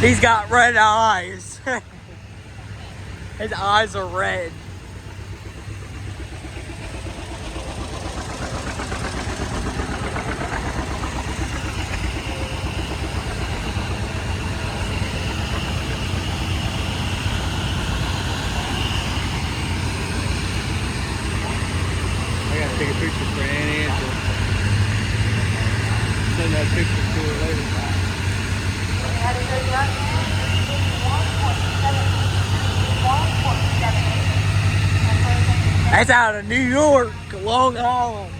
He's got red eyes. His eyes are red. I gotta take a picture for Aunt Angela. Send that picture to her later. That's out of New York, Long Island,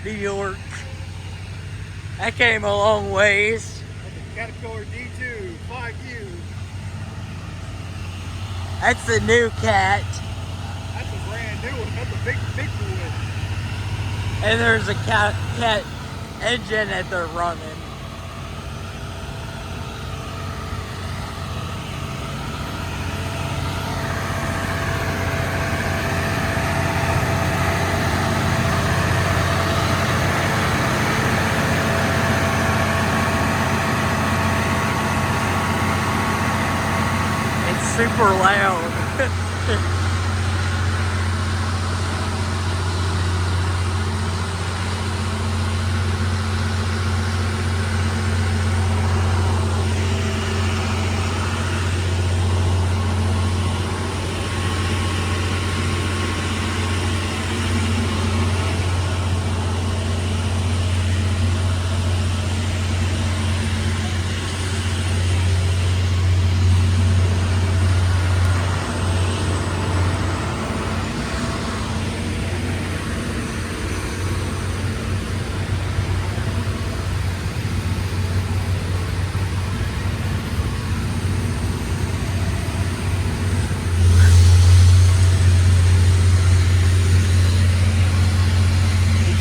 New York. That came a long ways. Caterpillar D2, 5U. That's the new cat. That's a brand new one. That's a big one. And there's a cat engine that they're running. It's super loud.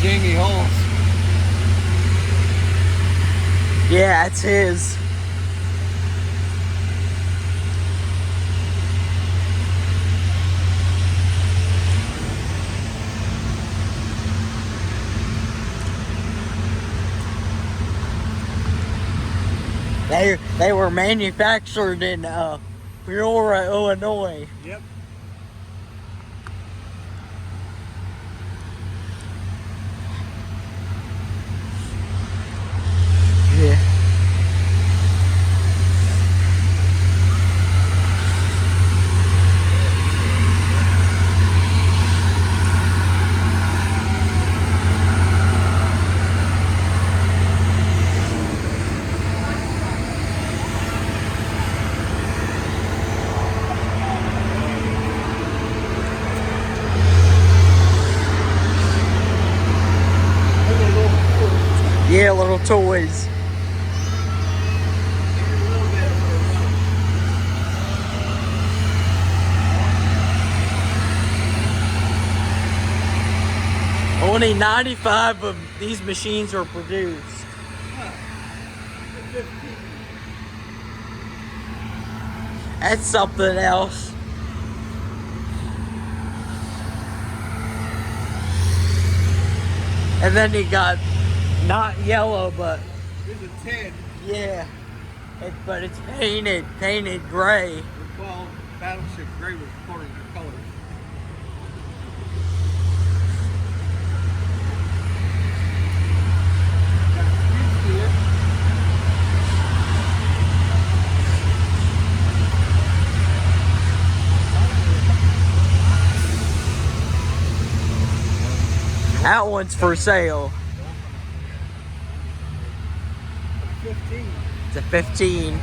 Jamie Halls. Yeah, it's his. They were manufactured in Peoria, Illinois. Yep. Yeah. Yeah, little toys. Only 95 of these machines are produced. That's something else. And then you got not yellow, but There's a 10. yeah, but it's painted gray. It's called Battleship Gray with colors. That one's for sale. 15. It's a 15.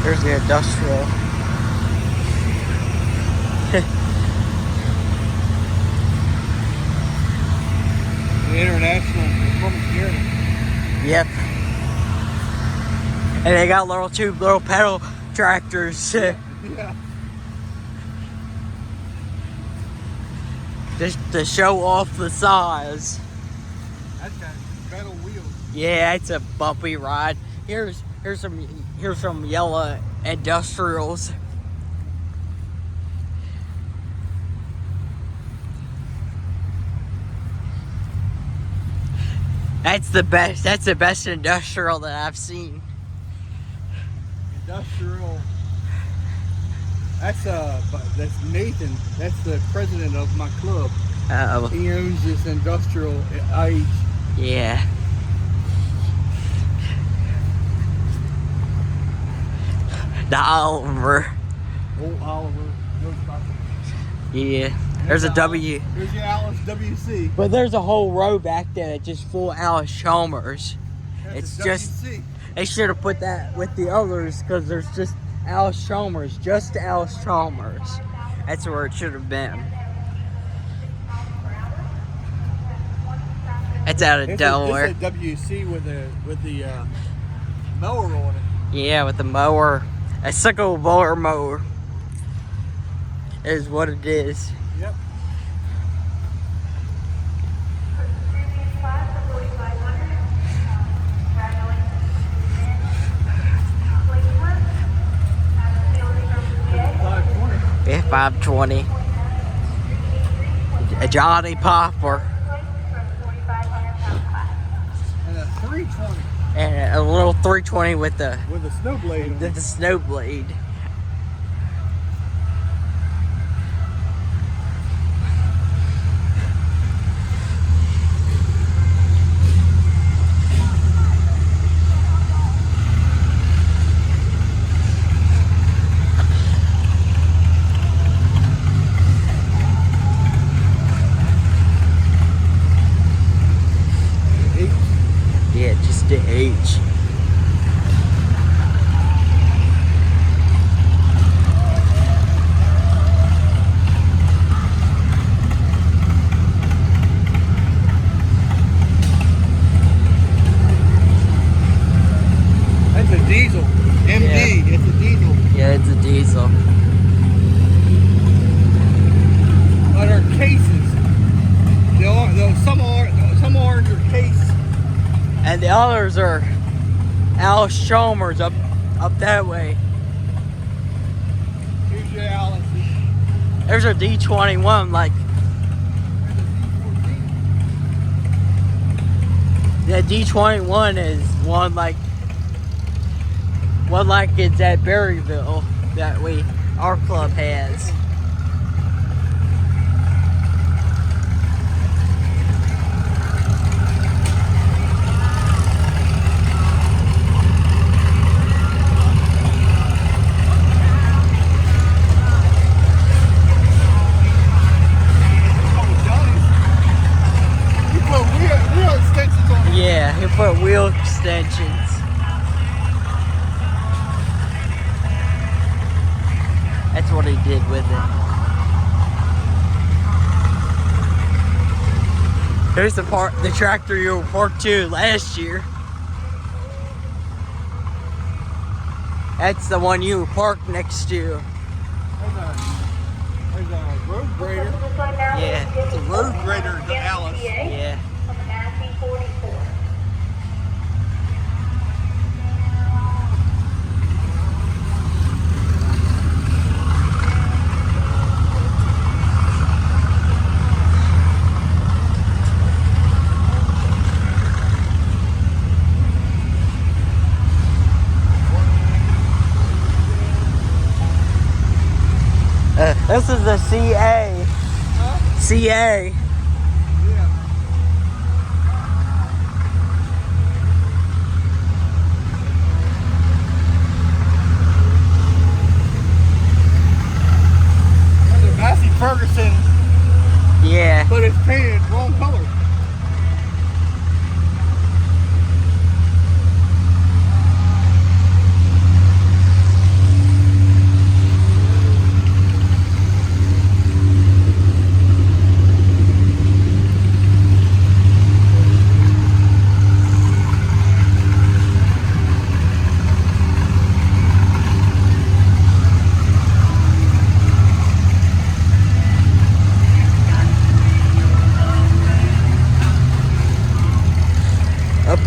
Here's the industrial. The International Performance Gearing. Yep. And they got little pedal tractors. Yeah. Just to show off the size. That's got metal wheels. Yeah, it's a bumpy ride. Here's some yellow industrials. That's the best industrial that I've seen. Industrial. That's Nathan. That's the president of my club. Uh-oh. He owns this industrial age. Yeah. The Oliver. Old Oliver. Yeah. There's a W. There's your Alice WC. But there's a whole row back there that's just full Alice Chalmers. That's It's a just, WC. they should have put that with the others because there's just Alice Chalmers, just Alice Chalmers. That's where it should have been. That's out of Delaware. It's a WC with the mower on it. Yeah, with the mower. A sickle blower mower is what it is. Yep. Yeah, 520. A Johnny Popper. And a 320. And a little 320 with the snow blade. the snow blade. Yeah, just the H. That's a diesel. MD. Yeah. It's a diesel. Yeah, it's a diesel. But our cases. Some orange are case. And the others are Alice Chalmers up that way. Here's your Alice. There's a D21 like the D21 is one like it's at Berryville that our club has. Yeah, he put wheel extensions. That's what he did with it. Here's the tractor you parked to last year. That's the one you parked next to. There's a road grader. Yeah. It's a road grader, the Alice. Yeah. This is the CA. Huh? CA. Yeah. There's a Massey Ferguson. Yeah. But it's painted wrong color.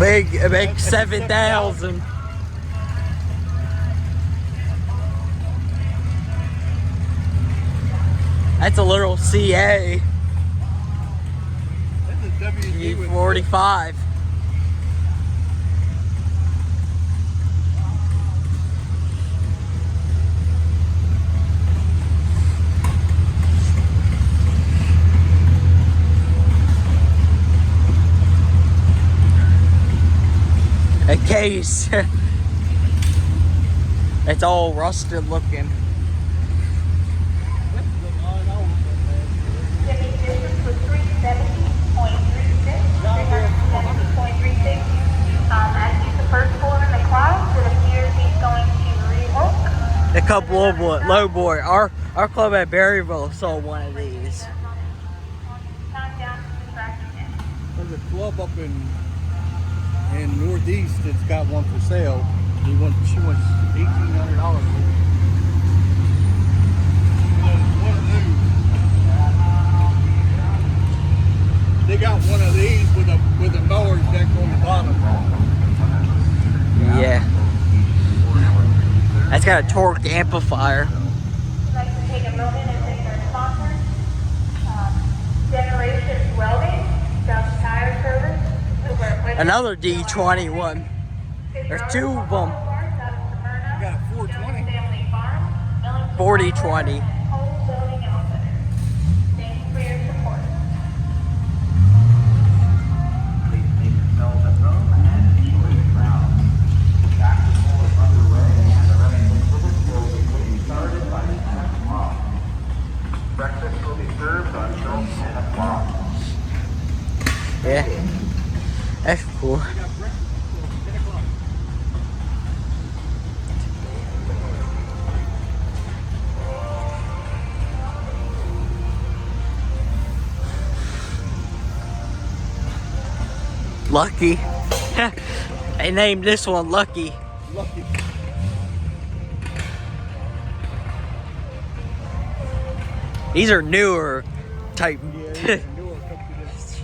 a big 7,000. That's a little CA. That's a WD with 45. A case. It's all rusted looking. Was 370.36, 370.36. As he's the first puller in the class, it appears he's going to re-hook. A couple of low boy. Our club at Berryville sold one of these. There's a club up in Northeast that's got one for sale. She wants $1,800 for it. One of these. They got one of these with a mower deck on the bottom. Yeah. That's got a torque amplifier. I'd like to take a moment and thank our sponsors, Generations Welding, Dutch Tire Service, Super Equipment. Another D21. There's two of them. You got a 420. 4020. Thank you for your support. Breakfast will be served until 10 o'clock. Yeah. That's cool. Lucky. They named this one Lucky. Lucky. These are newer type. Yeah, these are newer companies.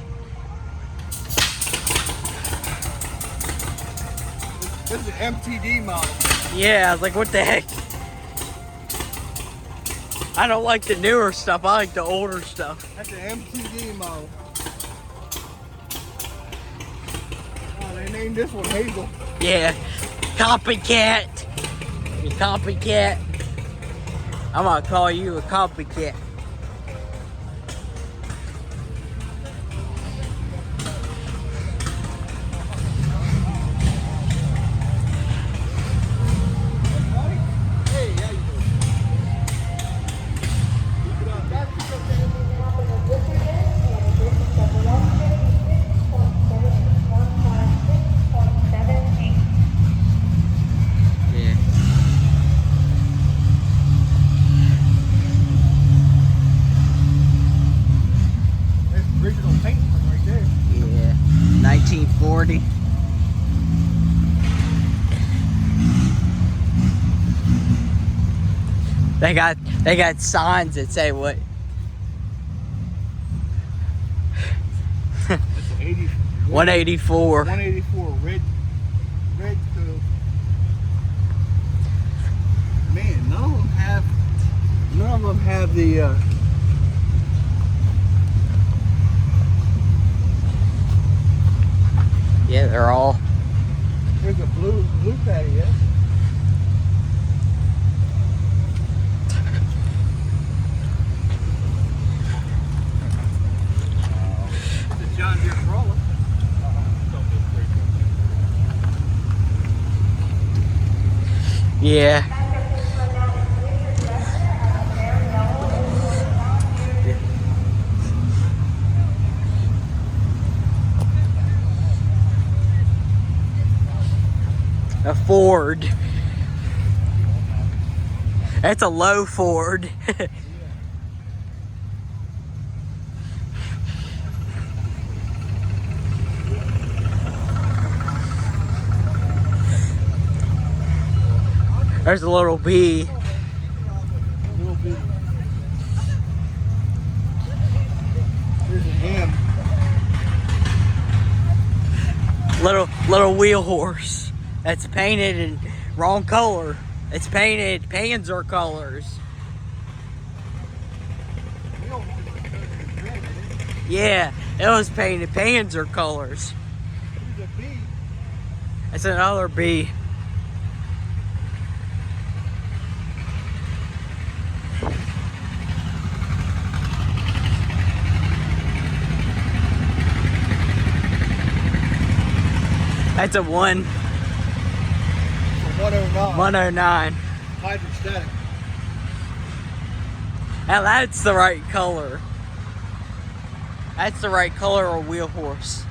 This is an MTD model. Yeah, I was like, what the heck? I don't like the newer stuff. I like the older stuff. That's an MTD model. Oh, they named this one Hazel. Yeah. Copycat. You copycat. I'm gonna call you a copycat. Hey, how you doing? Keep it up. Yeah. That's original paint right there. Yeah. 1940. They got signs that say what? That's an 80. 184. 184 red code. Man, none of them have the Yeah, they're all. there's a blue patty, yeah. It's a John Deere crawler. Yeah. A Ford. That's a low Ford. There's a little bee. Little bit. Here's a ham. Little wheel horse that's painted in wrong color. It's painted Panzer colors. Yeah, it was painted Panzer colors. There's a bee. It's another bee. That's a 109. 109. Hydrostatic. Now that's the right color. That's the right color of wheel horse.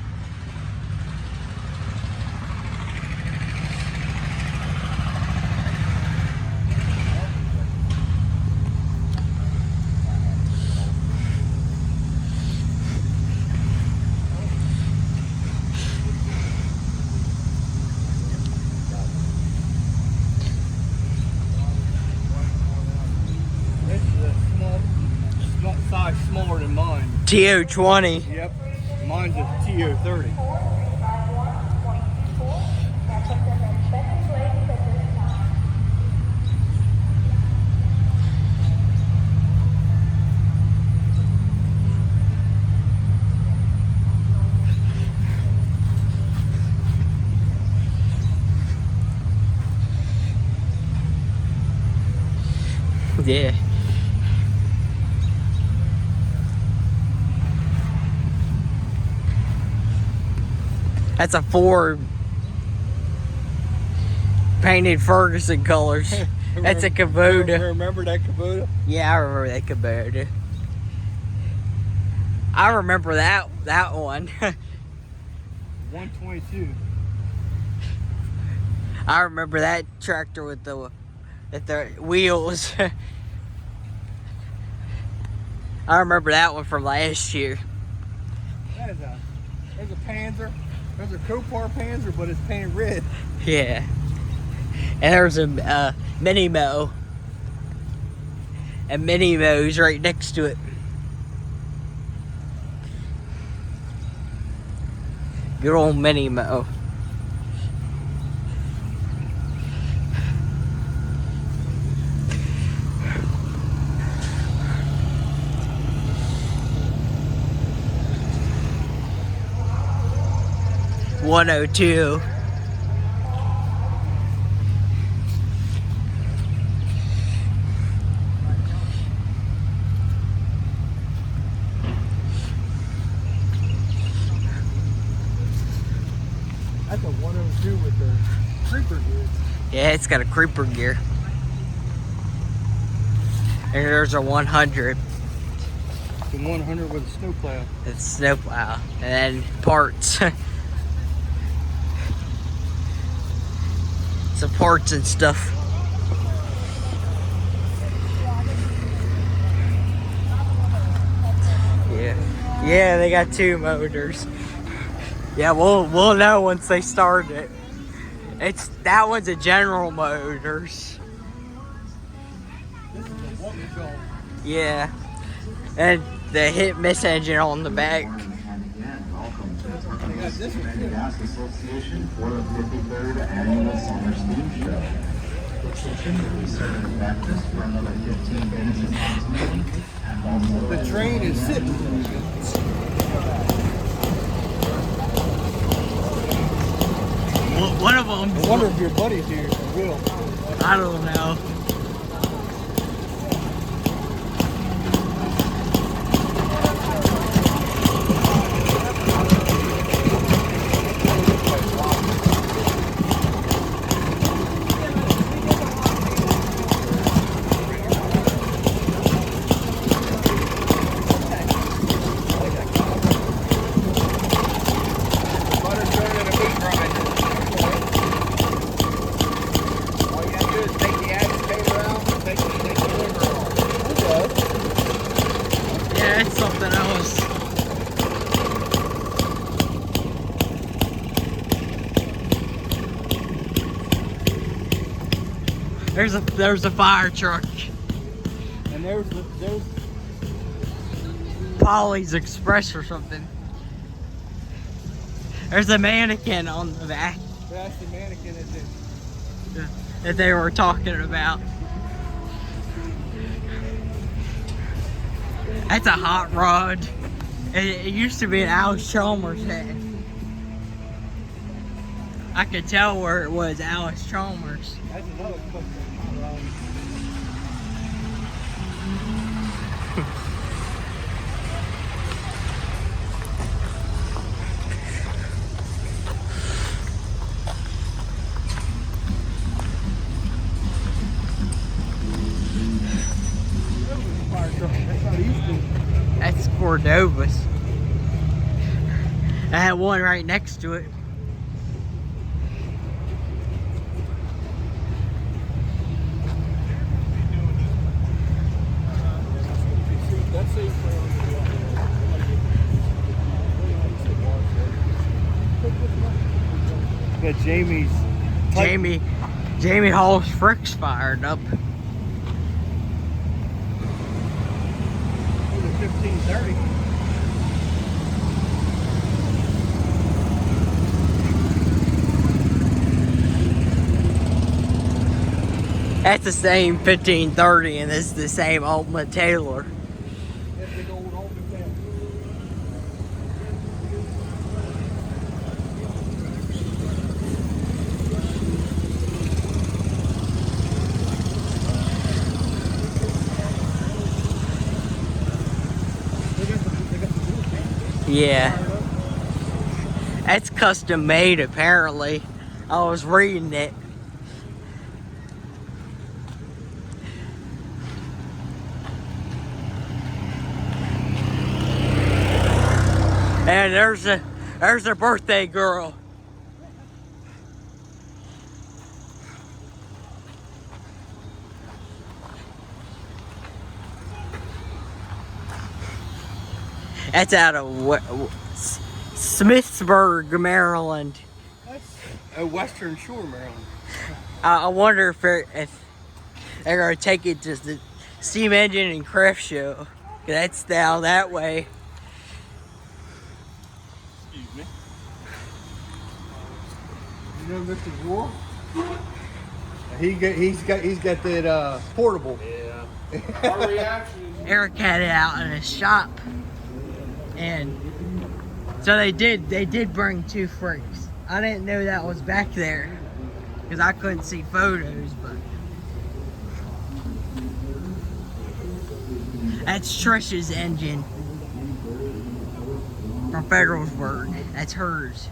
This is a small size smaller than mine. TO20. Yep. Mine's a TO30. Yeah. That's a Ford painted Ferguson colors. That's a Kubota. Remember that Kubota? Yeah, I remember that Kubota. I remember that one. 122. I remember that tractor with the wheels. I remember that one from last year. There's a Panzer. There's a Copar Panzer, but it's painted red. Yeah. And there's a Mini Mo. And Mini Mo's right next to it. Good old Mini Mo. $102. That's a 102 with the creeper gear. Yeah, it's got a creeper gear. And there's a 100. The 100 with a snowplow. It's snowplow. And then parts. Some parts and stuff. Yeah, they got two motors. Yeah, we'll know once they start it. That one's a General Motors. This is a what we call. Yeah, and the hit miss engine on the back. They got this one too. Gas Association for the 53rd Annual Summer Steam Show. The kitchen will be serving breakfast for another 15 minutes approximately. And also The train is sitting. One of them. I wonder if your buddy's here. Will. I don't know. Yeah, it's something else. There's a fire truck. And there's Polly's Express or something. There's a mannequin on the back That's the mannequin that they were talking about. That's a hot rod. It used to be an Alice Chalmers head. I could tell where it was Alice Chalmers. That's another question. That's Cordova's. I had one right next to it. Got Jamie's. Jamie Hall's fricks fired up. 1530. That's the same 1530, and this is the same Aultman Taylor. That big old Aultman tank. Yeah. That's custom made, apparently. I was reading it. And there's a birthday girl. That's out of Smithsburg, Maryland. That's a Western Shore, Maryland. I wonder if they're gonna take it to the steam engine and craft show. 'Cause that's down that way. Excuse me. You know Mr. War? He's got that portable. Yeah. Our reaction. Eric had it out in his shop, and so they did bring two freaks. I didn't know that was back there because I couldn't see photos, but that's Trish's engine from Federalsburg. That's hers.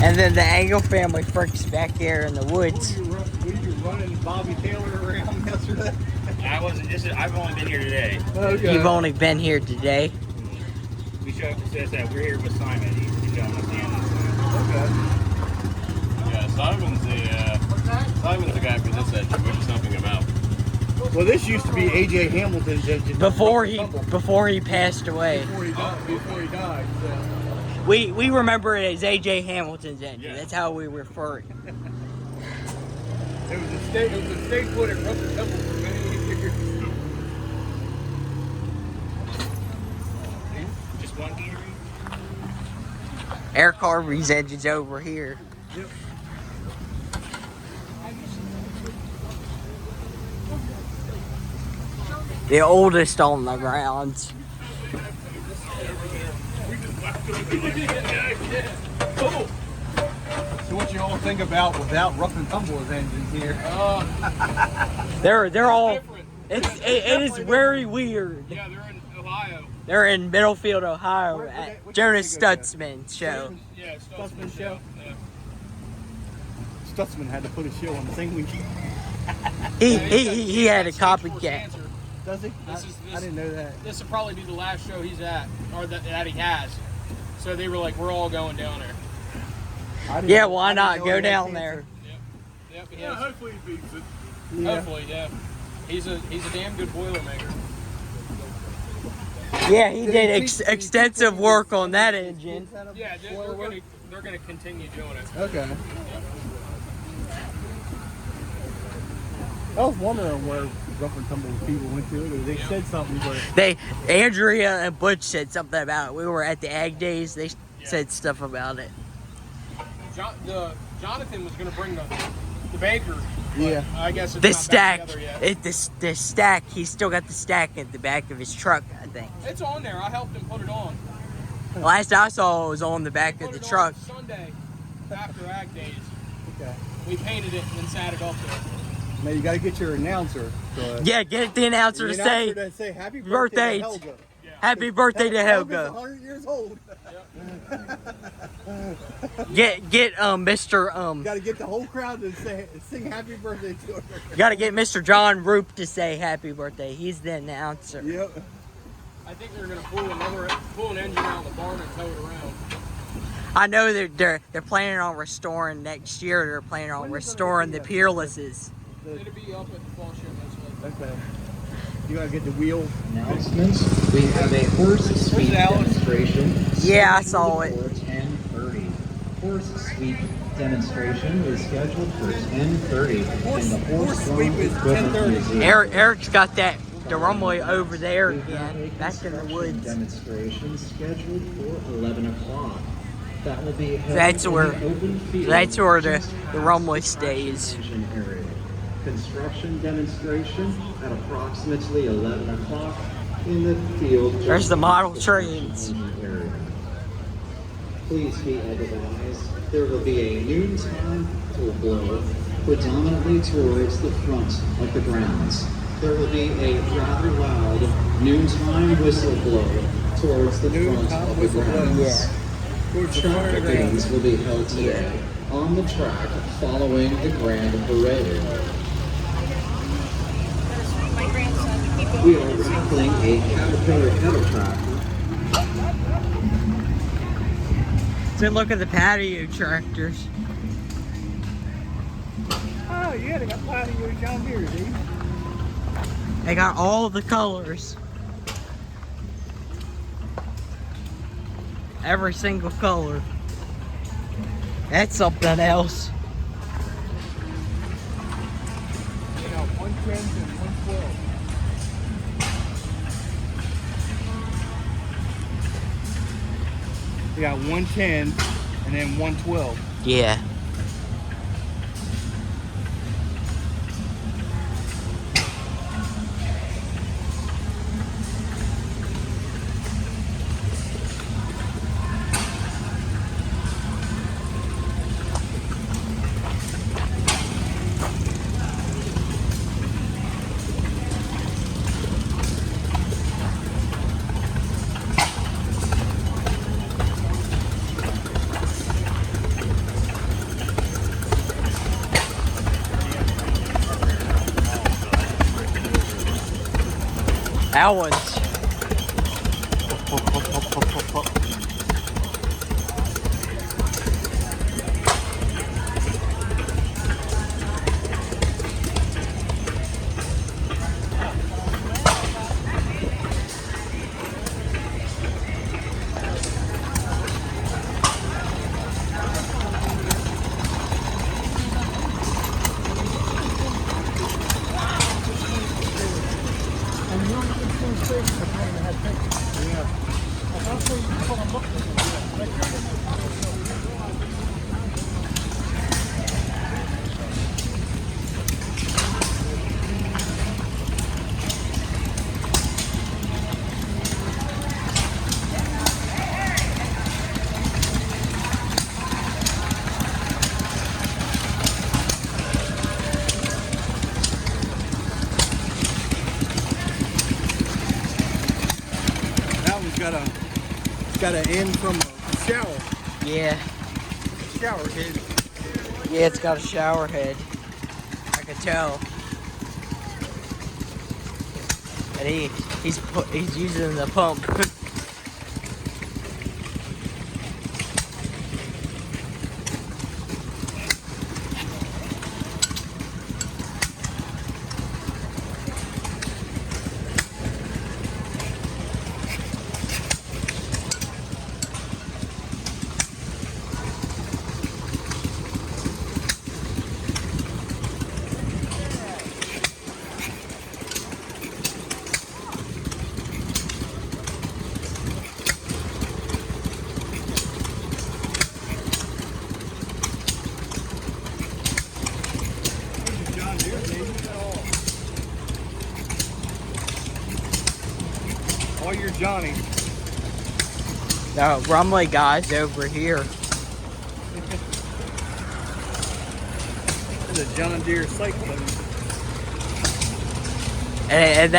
And then the Angle family freaks back here in the woods. Were you running Bobby Taylor around yesterday? I wasn't. I've only been here today. Okay. You've only been here today. We showed. It says that we're here with Simon. He's showing us the end. Okay. Yeah, Simon's the guy for this engine, which is helping him out. Well, this used to be A.J. Hamilton's engine. Before he passed away. Before he died. So. We remember it as A.J. Hamilton's engine. Yeah. That's how we refer it. It was a state foot at Russell Temple for many years. Just one gear. Eric Harvey's engine's over here. Yep. The oldest on the grounds. So what you all think about without rough and tumble's engines here? They're all. Different. It is very weird. Yeah, they're in Ohio. They're in Middlefield, Ohio, Where at they Jonas go to? Stutzman's show. Yeah, Stutzman show? Yeah. Stutzman had to put a show on the same weekend. He had a Stage four copycat. cancer. Does he? This is- I didn't know that. This will probably be the last show he's at, or that he has. So they were like, we're all going down there. I didn't Yeah, know- why I didn't not know go he had down cancer. there? Yep, he Yeah, has. hopefully he beats it. Hopefully, yeah. He's a damn good Boilermaker. Yeah, he did extensive work on that engine. Yeah, they're gonna continue doing it. Okay. I was wondering where Rough and Tumble people went to. They said something, but Andrea and Butch said something about it. We were at the Ag Days. They said stuff about it. Jonathan was gonna bring the baker. yeah. I guess it's The not stack. back together yet. The stack. He's still got the stack at the back of his truck, I think. It's on there. I helped him put it on. Last I saw it was on the back of Put the it truck. on Sunday after Ag Days. Okay. We painted it and then sat it up there. Now you got to get your announcer. Yeah, get the announcer to say happy birthday. birthday to Helga. Happy birthday to Helga's Helga. 100 years old. Get Mr. Got to get the whole crowd to sing happy birthday to her. Gotta get Mr. John Roop to say happy birthday. He's the announcer. Yep. I think they're gonna pull an engine out of the barn and tow it around. I know they're planning on restoring next year. They're planning on restoring the Peerlesses. It'll be up at the fall show next week. Okay. You got to get the wheel. Announcements. We have a horse sweep demonstration. Yeah, I saw it. For 10:30. Horse sweep demonstration is scheduled for 10:30. Horse in the sweep is Equipment 10:30. Museum. Eric's got the runway over there We have again, a back in the construction woods. demonstration scheduled for 11 o'clock. That will be held That's in where- the open field that's where the just past runway the stays. engine area. Construction demonstration at approximately 11 o'clock in the field. just There's the model past trains. engine area. Please be advised, there will be a noontime full blow predominantly towards the front of the grounds. There will be a rather loud noontime whistle blow towards the front Noontime of the whistle blow. grounds. Towards the front of the Traffic ground. games will be held today on the track following the Grand Parade. We are raffling a Caterpillar cattle tractor. So look at the patio tractors. Oh, yeah, they got patio John Deere, dude. They got all the colors. Every single color. That's something else. You know, 110s and 112. You got 110 and then 112. Yeah. That one's. That one's got an end from a shower. Yeah. Shower head. Yeah, it's got a shower head. I can tell. And he's using the pump. Johnny. The rumbly guy's over here. It's a John Deere cyclone. And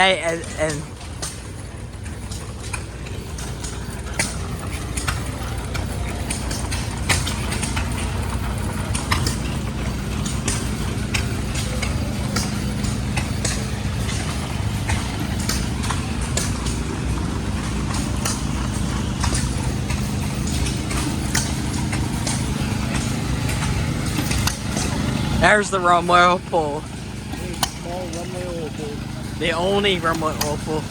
there's the Rumble oil pull. Small runway oil pull. The only Rumble oil pull.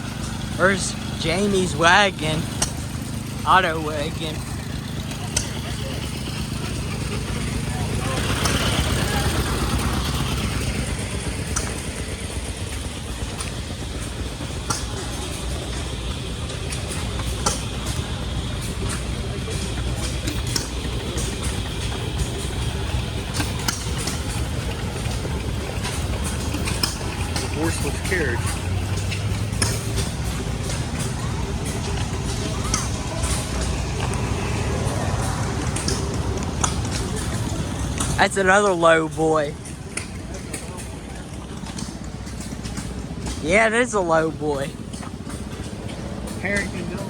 There's Jamie's wagon. Auto wagon. Horseless carriage. That's another low boy. Yeah, it is a low boy. Harrington Dillon.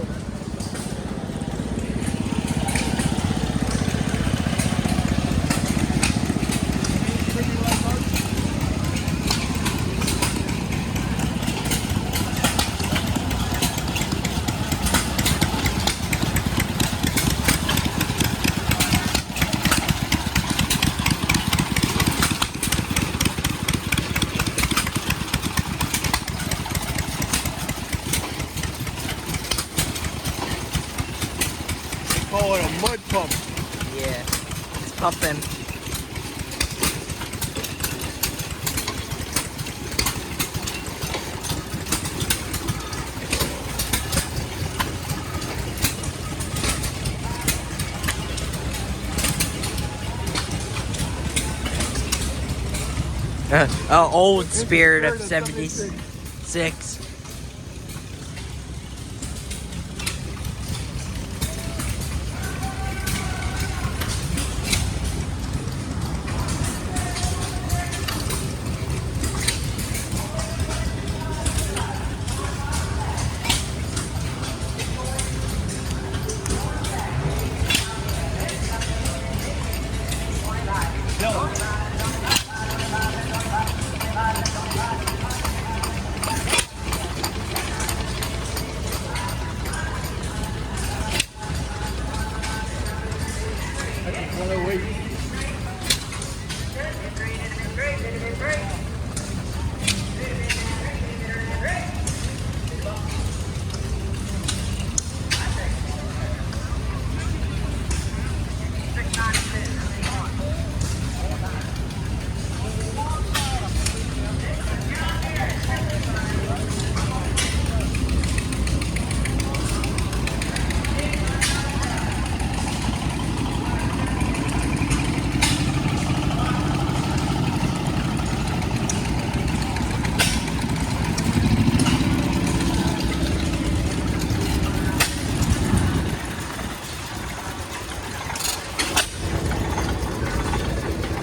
Call it a mud pump. Yeah, it's pumping. Old Spirit of 76.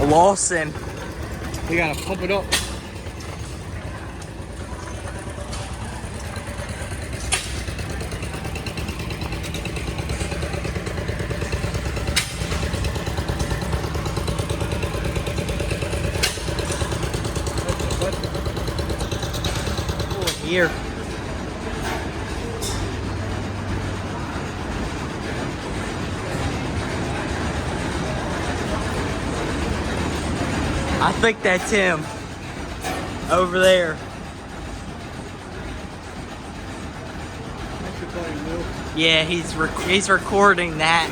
Lawson. We gotta pump it up. Here. I think that's him over there. Yeah, he's recording that.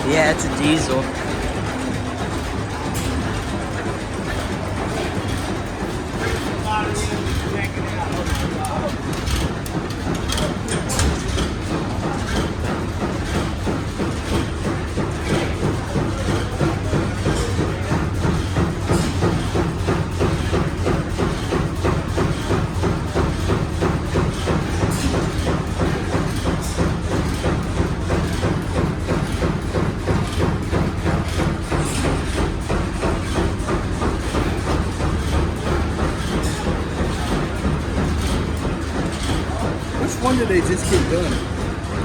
Yeah, it's a diesel. When did they just get done?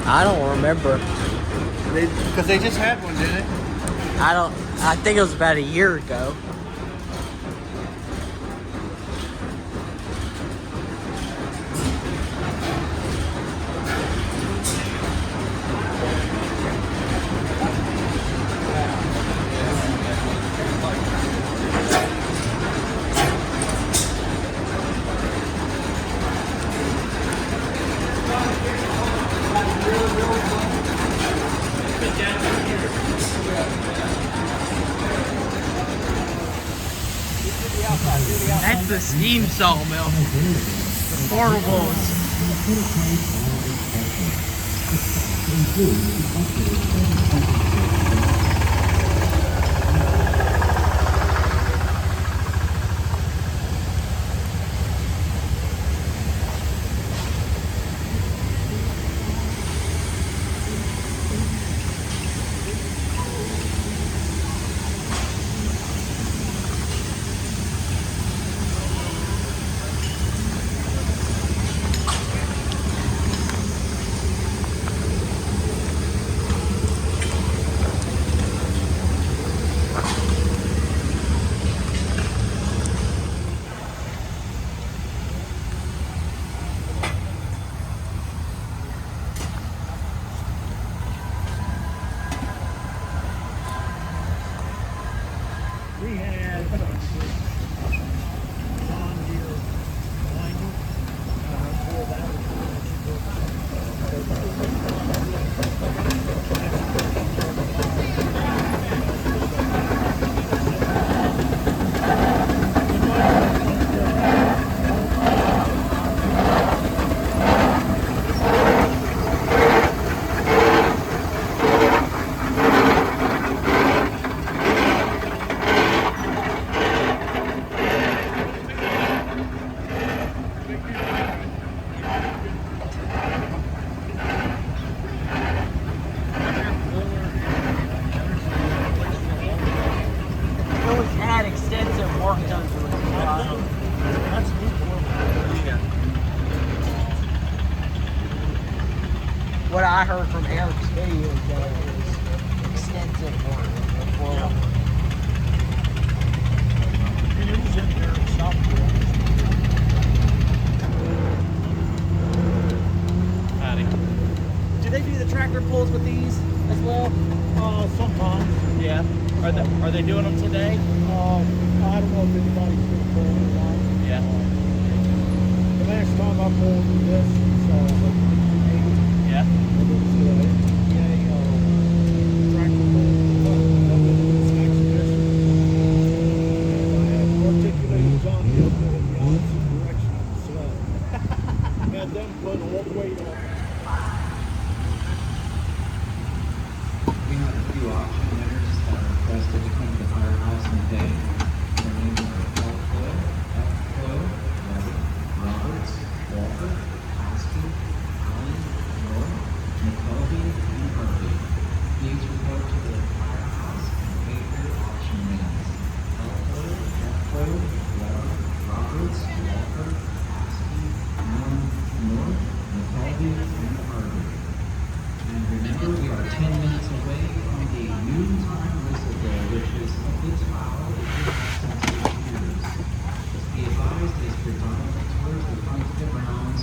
I don't remember. Because they just had one, didn't they? I think it was about a year ago. That's the steam sawmill. The portables. We had John Deere binder. For that Had extensive work done to it. What I heard from Eric's video is that it was extensive work. Howdy. Do they do the tractor pulls with these as well? Sometimes. Yeah. Are they doing them today? I don't know if anybody's going to pull it or not. Yeah. The last time I pulled this, Yeah. it was tractor pull up in this exhibition. And I had articulated John Deere put in the opposite direction of the sled. Had them put all the weight on. We have a few auction winners that requested to come to the firehouse and pay. Their names are Aultman, Roberts, Walker, Hosky, Allen, North, McKelvey, and Harvey. Please report to the firehouse and pay for your auction winnings. Aultman, Roberts, Walker, Hosky, Allen, North, McKelvey, and Harvey. And remember, we are 10 minutes away from the noontime whistle blow, which is a good foul if you have sensitive ears. Be advised, it is predominantly towards the front of the grounds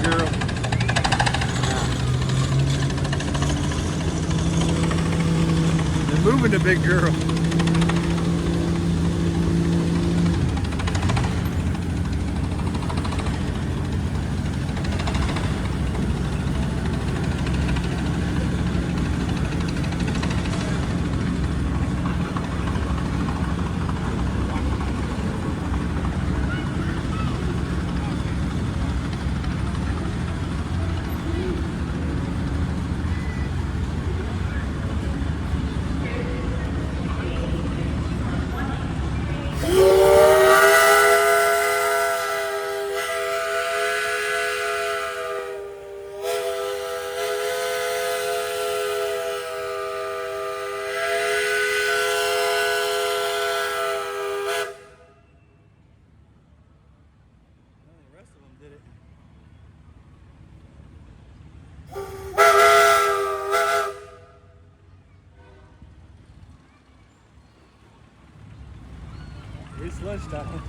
girl. They're moving the big girl. It's lunchtime.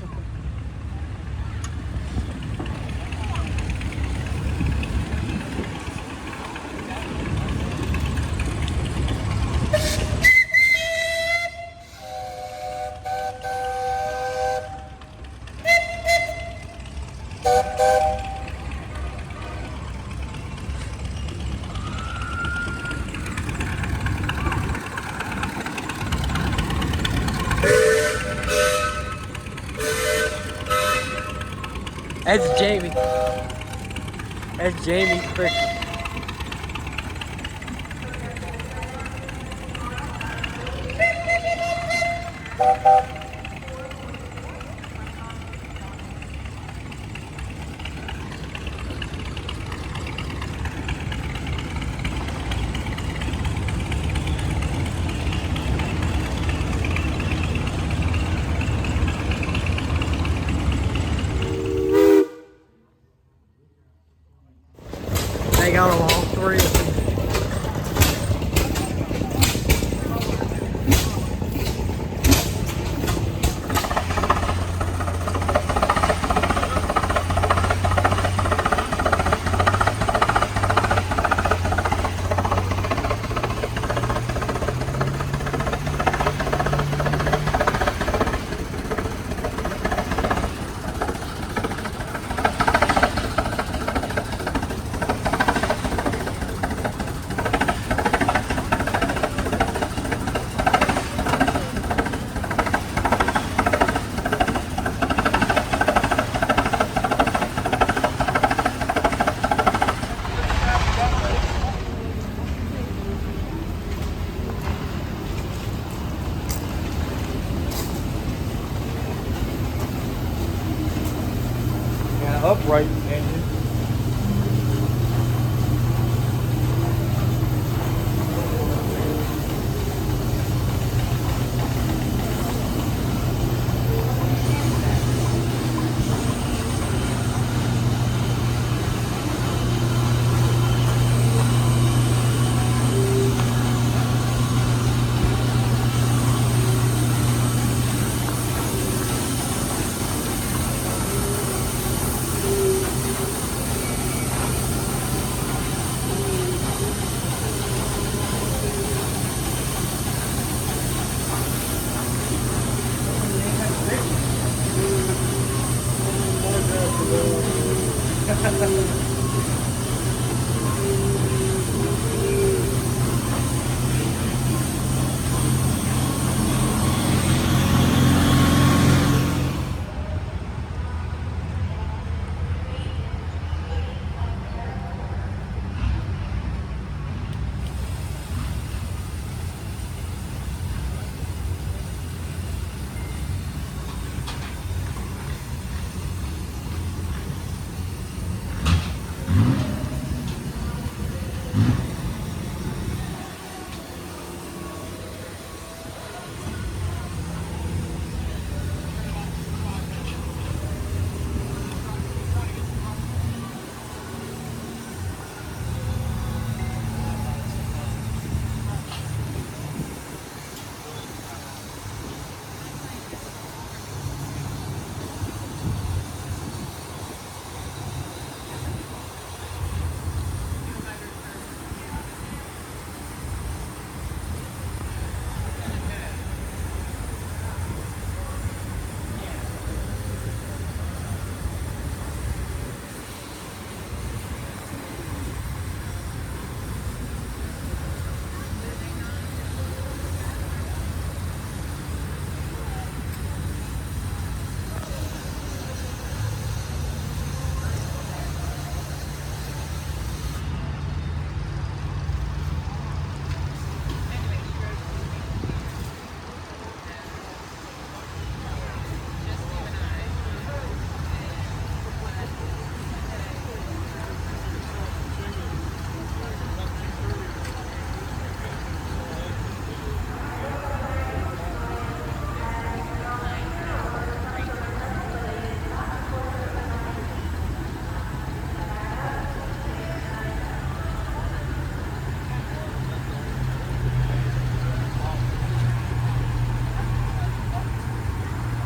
That's Jamie. That's Jamie's freaking. They got them all three.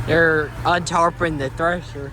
They're untarping the thresher.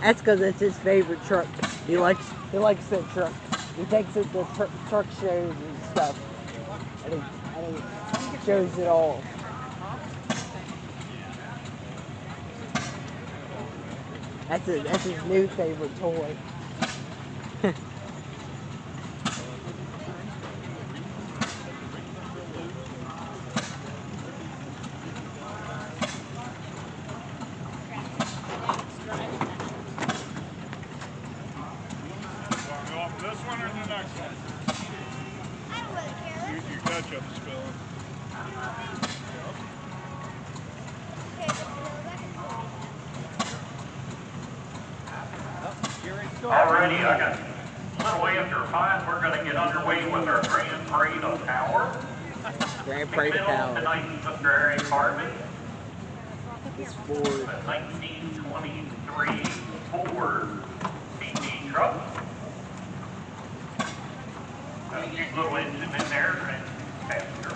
That's because it's his favorite truck. He likes that truck. He takes it to truck shows and stuff. And he shows it all. That's his new favorite toy. This one or the next one? Your ketchup's spilling. Alrighty, I got a little way after 5. We're going to get underway with our Grand Parade of Power. Grand Parade of Power. Tonight, Mr. Eric Harvey. It's Ford. A 1923 Ford PT truck. Got a cute little engine in there and passenger.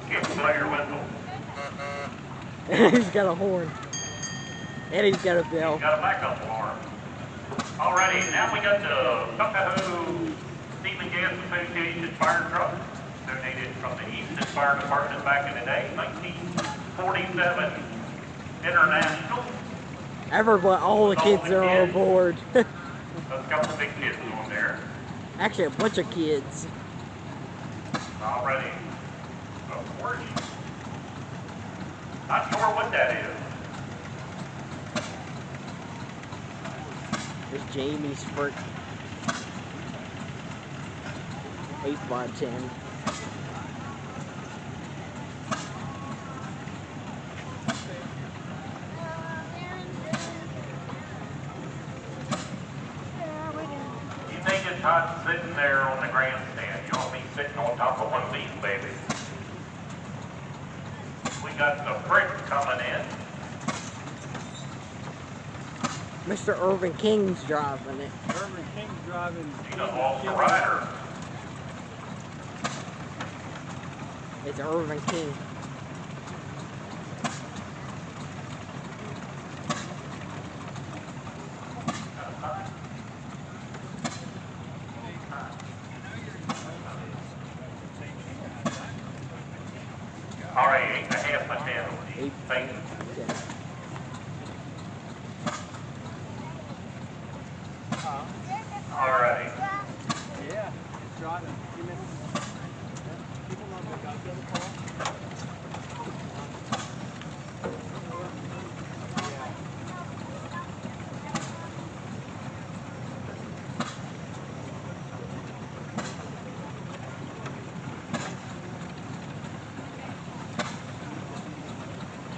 Get player whistle. He's got a horn. And he's got a bell. Got a backup alarm. Alrighty, now we got the Tuckahoe Steam and Gas Association fire truck, donated from the Easton Fire Department back in the day, 1947 International. Everybody, all the kids are on board. A couple big kids on there. Actually, a bunch of kids. Alrighty. A Porsche. Not sure what that is. There's Jamie's Frick 8x10. You think it's hot sitting there on the grandstand? You want me sitting on top of one of these babies? We got the Frick coming in. Mr. Irvin King's driving it. Irvin King's driving. He done lost the rider. It's Irvin King. All right, 8.5 by 10. Thank you. All right. Yeah, it's driving. People know they got the other car.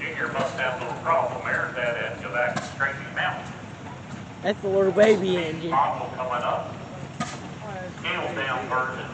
Junior must have a little problem there. That and go back to Straight Mountain. That's the little baby engine. Model coming up. Scaled down version.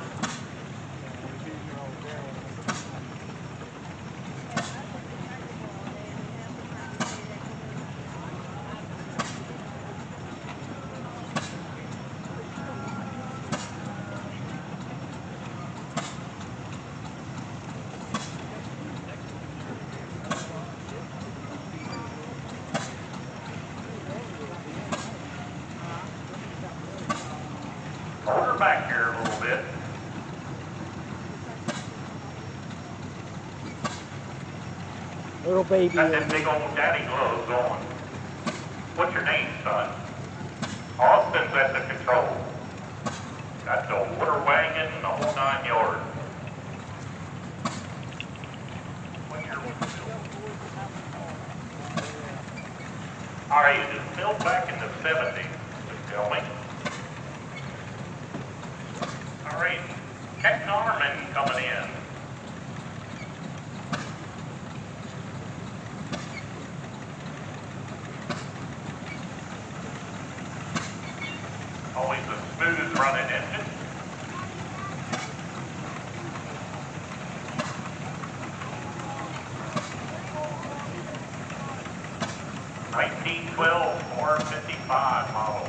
Hold her back here a little bit. Little baby Got them engine. big old daddy gloves on. What's your name, son? Austin's at the control. Got the water wagon and the whole 9 yards. What's your all right, it was built back in the 70s, just tell me. All right, Captain Arman coming in. Always a smooth running engine. (1912) or 55 model.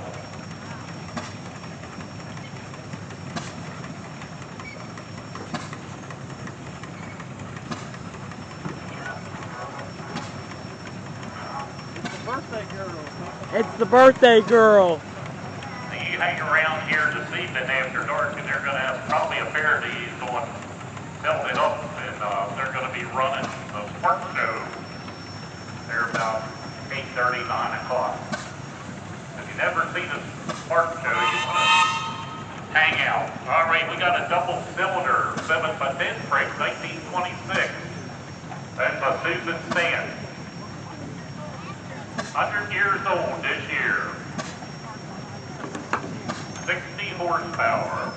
It's the birthday girl. It's the birthday girl. So you hang around here this evening after dark, and they're going to have probably a fair of these going, building up, and they're going to be running a spark show. They're about 8:30, 9 o'clock. If you've never seen a spark show, you want to hang out. All right, we got a double cylinder, 7x10 brake, 1926. That's a Susan stand. 100 years old this year. 60 horsepower.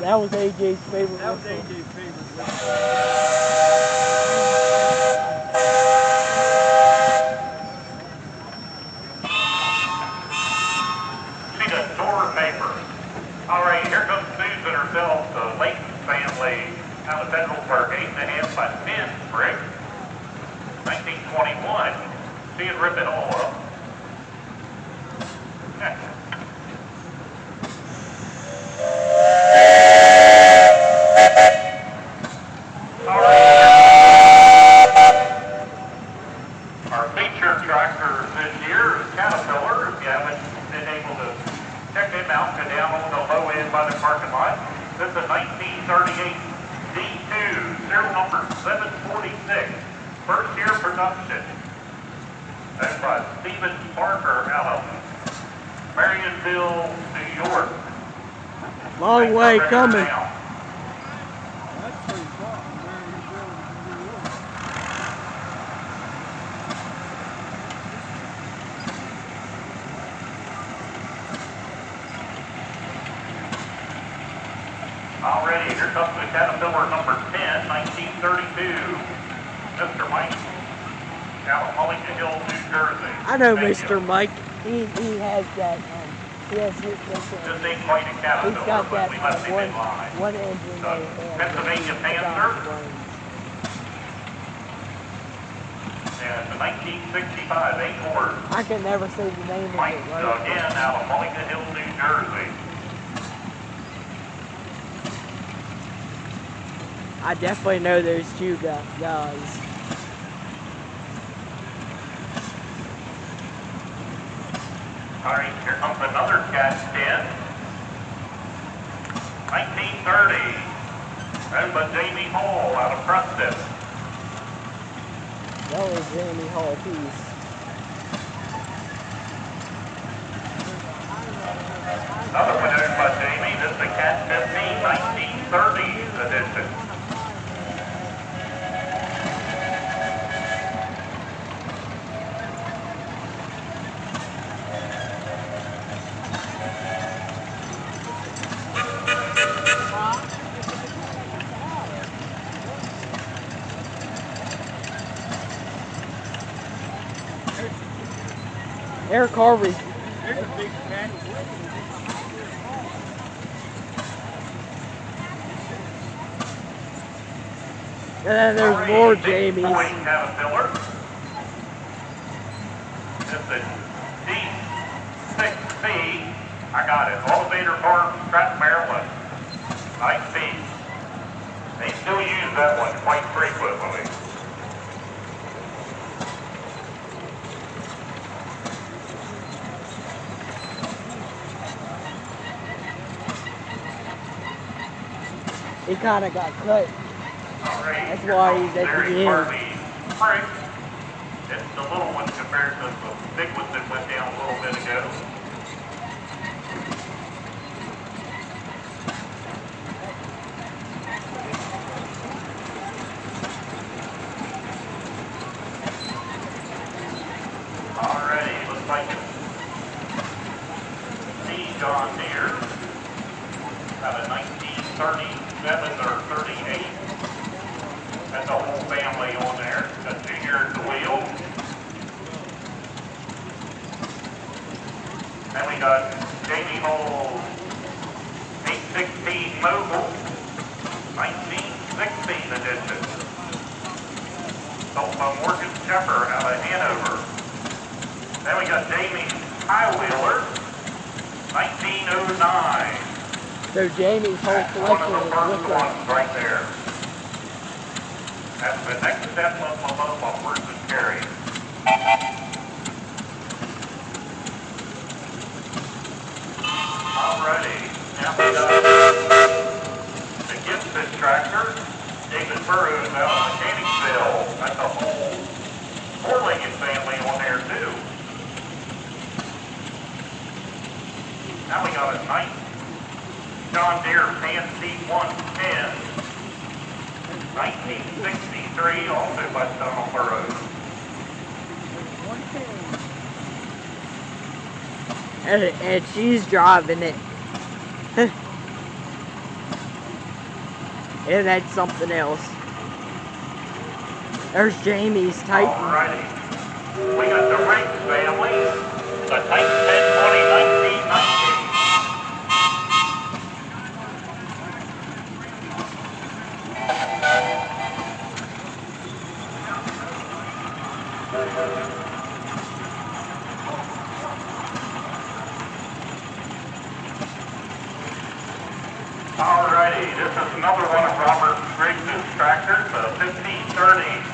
That was AJ's favorite. That was AJ's favorite. She's a door paper. All right, here comes Susan herself, the Layton family out of Federalsburg, 8.5 by 10 brick, 1921. She'd rip it all up. All right. Our feature tractor this year is Caterpillar. If you haven't been able to check them out, go down on the low end by the parking lot. This is a 1938 D2, serial number 746, first year production. That's by Stephen Parker out of Marionville, New York. Long way coming. That's pretty far. Already, here comes the Caterpillar number 10, 1932. Mr. Mike, out of Mulligan Hill, New Jersey. I know Thank Mr. you. Mike. He has that. He has his. This ain't quite a He's Caterpillar, got but that we left him in line. one engine. So, Pennsylvania Panther. And the 1965 8-horse. I can never say the name of Mike, it. Right? again, out of Mulligan Hill, New Jersey. I definitely know those two guys. All right, here comes another Cat 10. 1930. That's by Jamie Hall out of Preston. That was Jamie Hall piece. Another one owned by Jamie. This is the Cat 15, 1930 edition. Eric Harvey. There's a big cat. And then there's more Jamies. Caterpillar. It's a D6C. I got it. Elevator Farm, Stratton, Maryland. Nice piece. They still use that one quite frequently. He kind of got cut. That's why he's at the end. It's the little one compared to the big one that went down a little bit ago. Alrighty, looks like it's the John Deere. Out of 1937 or 38. That's a whole family on there. Got Junior at the wheel. Then we got Jamie Hall 816 Mobile, 1916 edition. Sold by Morgan Shepard out of Hanover. Then we got Jamie's High Wheeler, 1909. So Jamie's whole That's one of collection the is first with that. ones right there. That's the next step of the horse's carrier. Alrighty, now we got the Gibson tractor. David Burrows out of Mechanicsville. That's a whole four-legged family on there too. Now we got a nice John Deere Fancy 110, 1963, also by Donald Burrows. And she's driving it. And that's something else. There's Jamie's Titan. Alrighty. We got the Riggs family, the Titan 1020 1990. Alrighty, this is another one of Robert Riggs' tractors, a 1530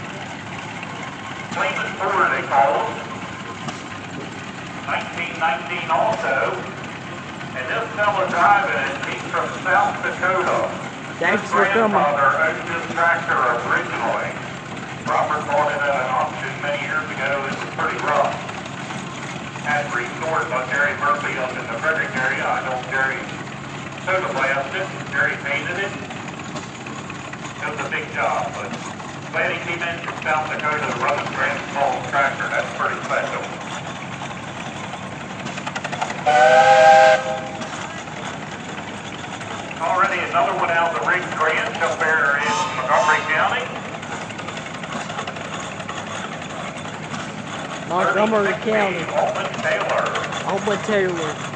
Flamin' Ford they call it. 1919 also. And this fellow driving it, he's from South Dakota. Thanks His for coming. grandfather owned this tractor originally. Robert bought it at an auction many years ago. It was pretty rough. Had it restored by Jerry Murphy up in the Frederick area. I know Jerry soda blasted. Jerry painted it. It was a big job, but glad he came in from South Dakota to run his grandpa's tractor. That's pretty special. Already another one out of the Riggs Ranch up there in Montgomery County. Montgomery County. Aultman Taylor. Taylor.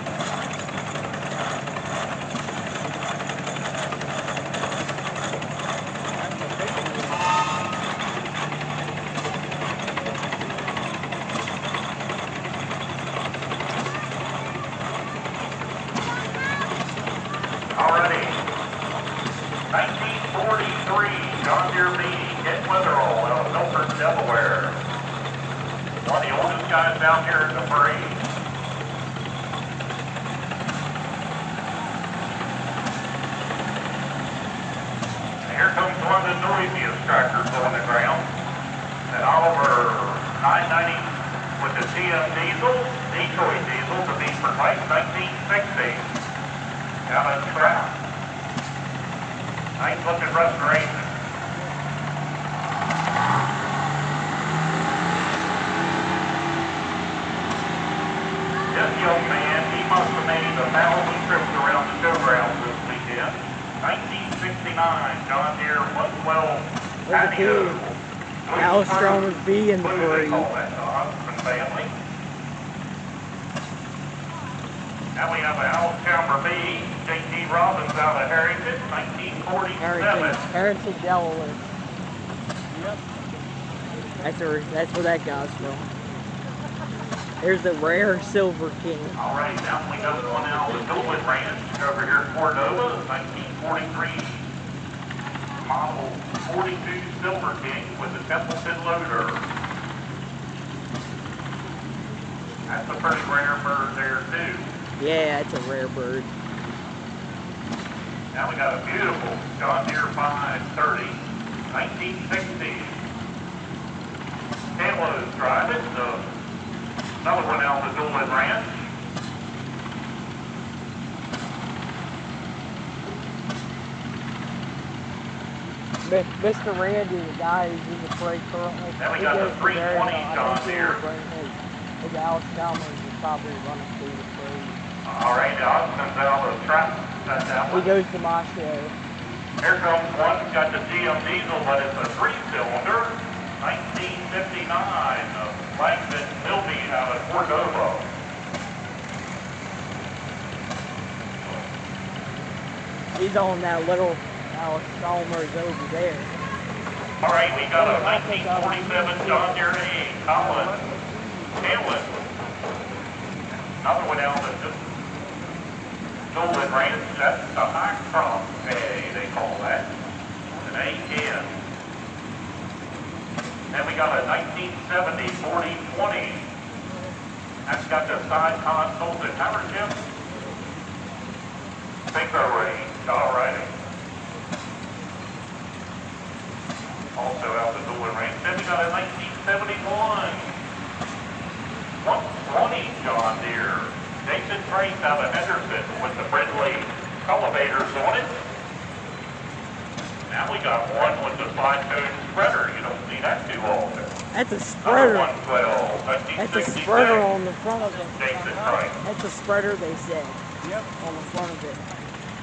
Already. 1943, John Deere meeting, Ed Witherall out of Milford, Delaware. One of the oldest guys down here in the parade. Here comes one of the noisiest tractors on the ground. An Oliver 990 with the GM diesel, Detroit diesel to be precise, 1960. Out of the track. Nice looking restoration. This young man, he must have made 1,000 trips around the showgrounds this weekend. 1969, John Deere 112 patio. How strong would be in the What do they breed? call that, the Aultman family? Now we have a Aultman B, J.T. Robbins out of Harrington, 1947. Harrington, Delaware. That's where that guy's from. There's the rare Silver King. All right, now we got one out of the Goldwood Ranch over here in Cordova, 1943 model 42 Silver King with the Templeton loader. That's a pretty rare bird there too. Yeah, it's a rare bird. Now we got a beautiful John Deere 530, 1960. Taylor's driving, another one out of the Goldwood Ranch. Mr. Randy, the guy who's in the parade currently. Then we got the 320 John Deere. His Alex Chalmers is probably running through the parade. All right, Aultman's out of the track. That's that He one. goes to my show. Here comes one, got the GM diesel, but it's a 3-cylinder, 1959, Langdon Milby out of Cordova. He's on that little Alex Chalmers over there. All right, we got a 1947 John Deere A, Colin Hamlin. Another one out of just Goldwood Ranch, that's the high crop A, they call that. An A10. Then we got a 1970 4020. That's got the side console, the power shift. Synchro range, alrighty. Also out the dual range. Then we got a 1971 120 John Deere. Jason Trace out of Henderson with the friendly elevators on it. Now we got one with the 5-tone spreader. You don't see that too often. That's a spreader. 112, That's a spreader on the front of it. Jason Trace. That's a spreader, they said. Yep. On the front of it.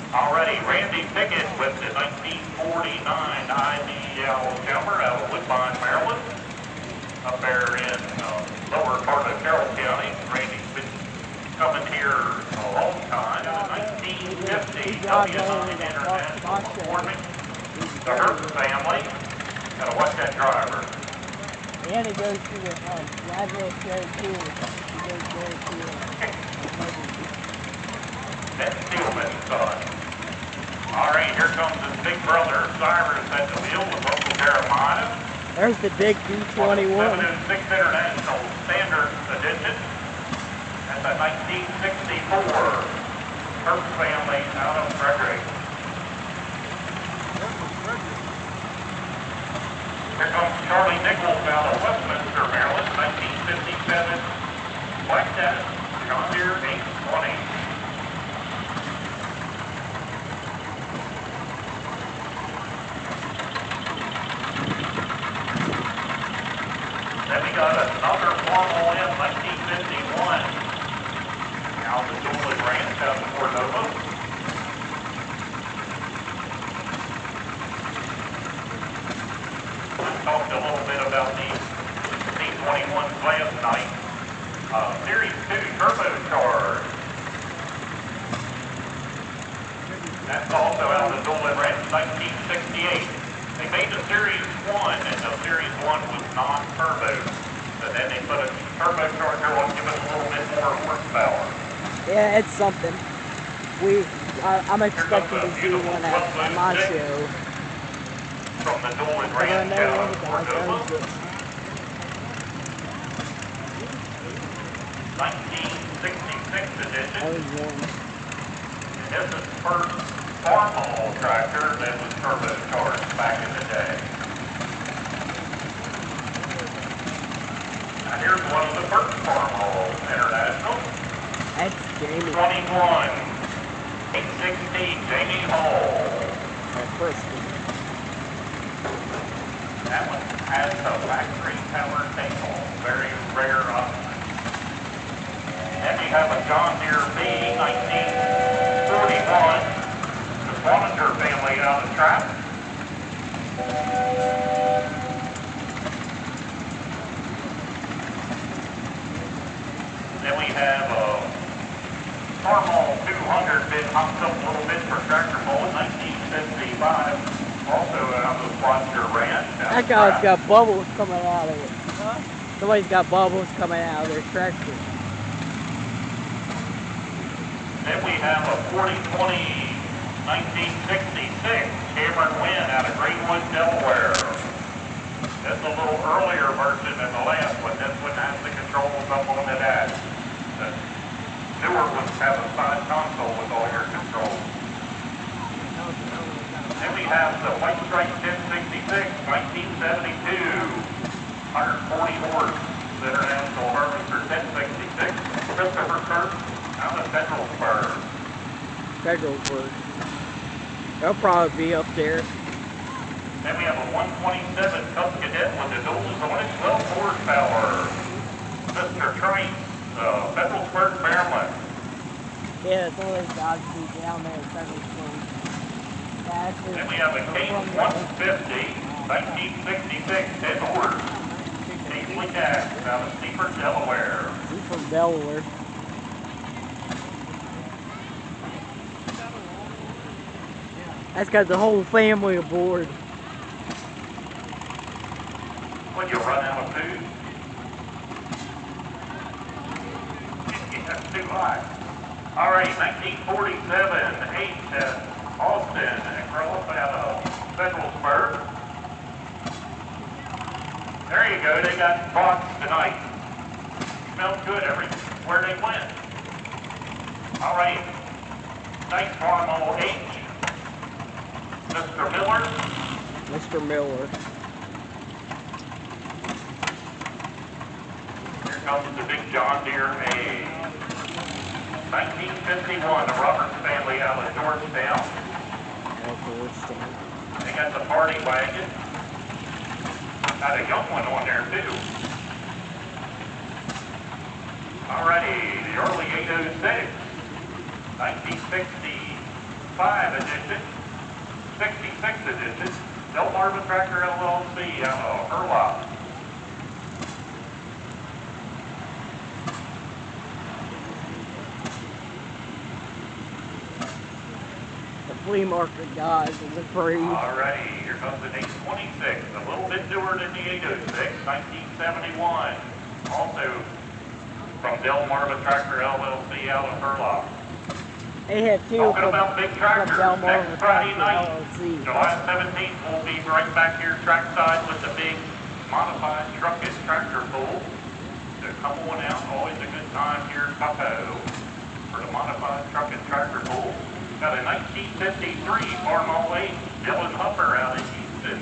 Already, Randy Pickett with the 1949 IDL jumper out of Woodbine, Maryland. Up there in lower part of Carroll County. Randy's been coming here a long time. 1950 W9 International Performing. The Hurt family. Gotta watch that driver. And it goes to the Nashville show too. It goes there too. That's Steelman's son. Alright, here comes his big brother Cyrus at the wheel with Local Carolina. There's the big B21. 706 International Standard Edition. That's a 1964 Hurt family out of Frederick. Here comes Charlie Nichols out of Westminster, Maryland, 1957 Black Cat John Deere 820. Then we got another Formula M 1951. Now the Doolin Ranch out of Cordova. Talked a little bit about these C21s last night. Series 2 turbocharged. That's also out of the Doolin Ranch 1968. They made the Series 1, and the Series 1 was non-turbo. So then they put a turbocharger on, give it a little bit more horsepower. Yeah, it's something. I'm expecting to see one at my show. From the Doolin I Ranch know out one of of the guys owns Cordova. it. 1966 edition. Owns one. And this is the first farmhall tractor that was turbocharged back in the day. Now here's one of the first farmhall international. That's Jamie. 21 860 Jamie Hall. That's first. That one has a factory power table, very rare option. Then we have a John Deere B 1941, the Swanninger family out of Trap. Then we have a Farmall 200 been hopped up a little bit for tractor pull in 1975. Also out of the Swanninger Ranch. That guy's got bubbles coming out of it. Huh? Somebody's got bubbles coming out of their tractor. Then we have a 4020 1966 Cameron Wynn out of Greenwood, Delaware. That's a little earlier version than the last one. This one has the controls up on the dash. The newer ones have a side console with all your controls. Then we have the White Stripe 1066 1972 140 horse International Harvester 1066 Christopher Kirk out of Federalsburg. Federalsburg. They'll probably be up there. Then we have a 127 Cub Cadet with the duals on it, 12 horsepower. Mr. Trace, Federalsburg, Maryland. Yeah, it's always got to be down there at Federalsburg. Then we have a Case 150 1966 10 horse. Casely Dash out of Seaford, Delaware. Seaford, Delaware. That's got the whole family aboard. Would you run out of food? That's too high. All right, 1947, 8 Austin, and Grove out of Federalsburg. There you go, they got box tonight. Smelled good everywhere they went. All right, nice farm old H. Mr. Miller. Mr. Miller. Here comes the big John Deere A. 1951, the Roberts family out of Georgetown. They got the party wagon. Got a young one on there too. Alrighty, the early 806, 1965 edition, 66 edition, Delmarva Tractor LLC out of Hurlock. The flea market, guys, is approved. Alrighty, here comes the 826, a little bit newer than the 806, 1971. Also from Delmarva Tractor LLC out of Hurlock. They have two Talking from, about big tractors, Delmarva next Friday night, LLC. July 17th, we'll be right back here trackside with the big modified truck and tractor pool. So come on out, always a good time here in Tuckahoe for the modified truck and tractor pool. Got a 1953 Farmall 8 Dylan Hupper out of Houston.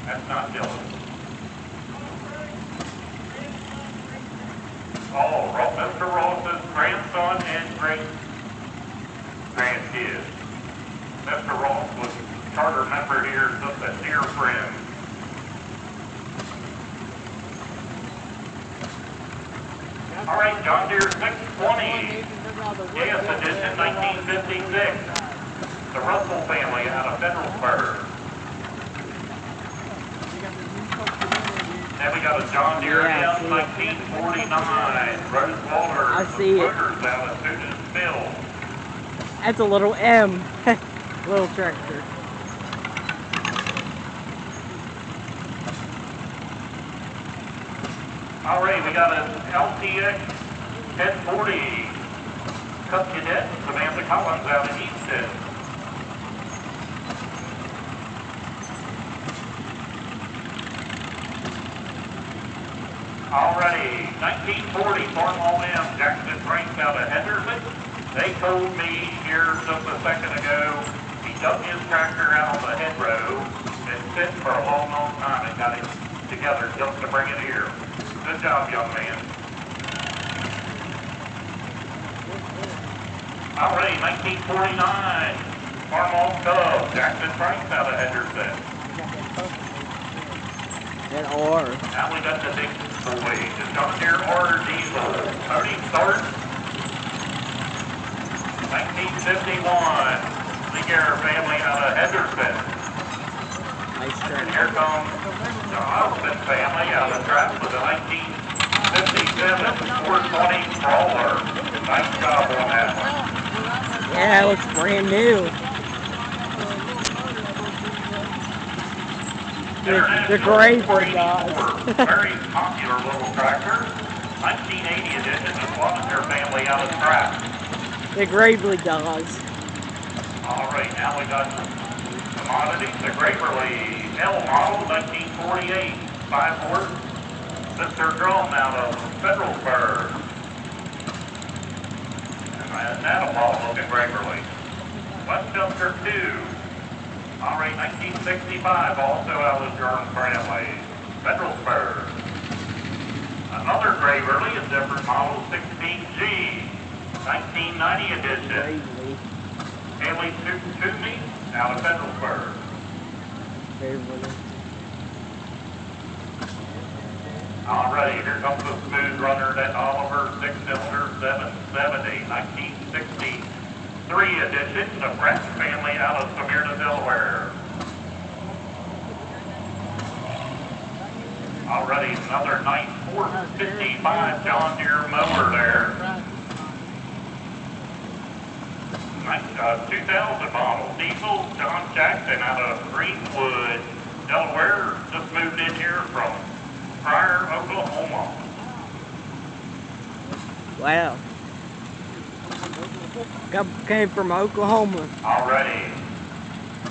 That's not Dylan. Oh, Mr. Ross's grandson and grandkid. Mr. Ross was a charter member here, just a dear friend. All right, John Deere 620, gas edition, 1956. The Russell family out of Federalsburg. Then we got a John Deere Yeah, M 1949, Rose Water, I see it. Hooters out of Tudensville. That's a little M. Little tractor. All right, we got an LTX 1040 Cup Cadet, Samantha Collins out of Easton. Alrighty, 1940 Farmall M, Jackson Franks out of Henderson. They told me here just a second ago, he dug his tractor out on the hedgerow and sit for a long, long time and got it together just to bring it here. Good job, young man. Alrighty, 1949 Farmall Cub, Jackson Franks out of Henderson. And R. Now we got the big boy, the John Deere R diesel. Tony Start. 1951. Seager family out of Henderson. Nice And tractor. here comes the Aultman family out of Trapp with a 1957 420 Crawler. Nice job on that one. Yeah, it looks brand new. The gray for guys. Very popular little tractor. 1980 edition, the Lunkenheimer family out of Trapp. The Gravely dogs. All right, now we got commodities. The Gravely L model, 1948, 5-horse. Mr. Drum out of Federalsburg. And that'll model looking Gravely. Westchester 2. All right, 1965, also out of German family. Federalsburg. Another Gravely, a different model, 16G. 1990 edition. Haley Toomey out of Federalsburg. Alright, here comes the smooth runner, that Oliver 6-cylinder 770, 1963 edition, the Pratt family out of Smyrna, Delaware. Already another nice 455 John Deere mower there. Nice 2000 model diesel, John Jackson out of Greenwood, Delaware. Just moved in here from Pryor, Oklahoma. Wow. Came from Oklahoma. Already.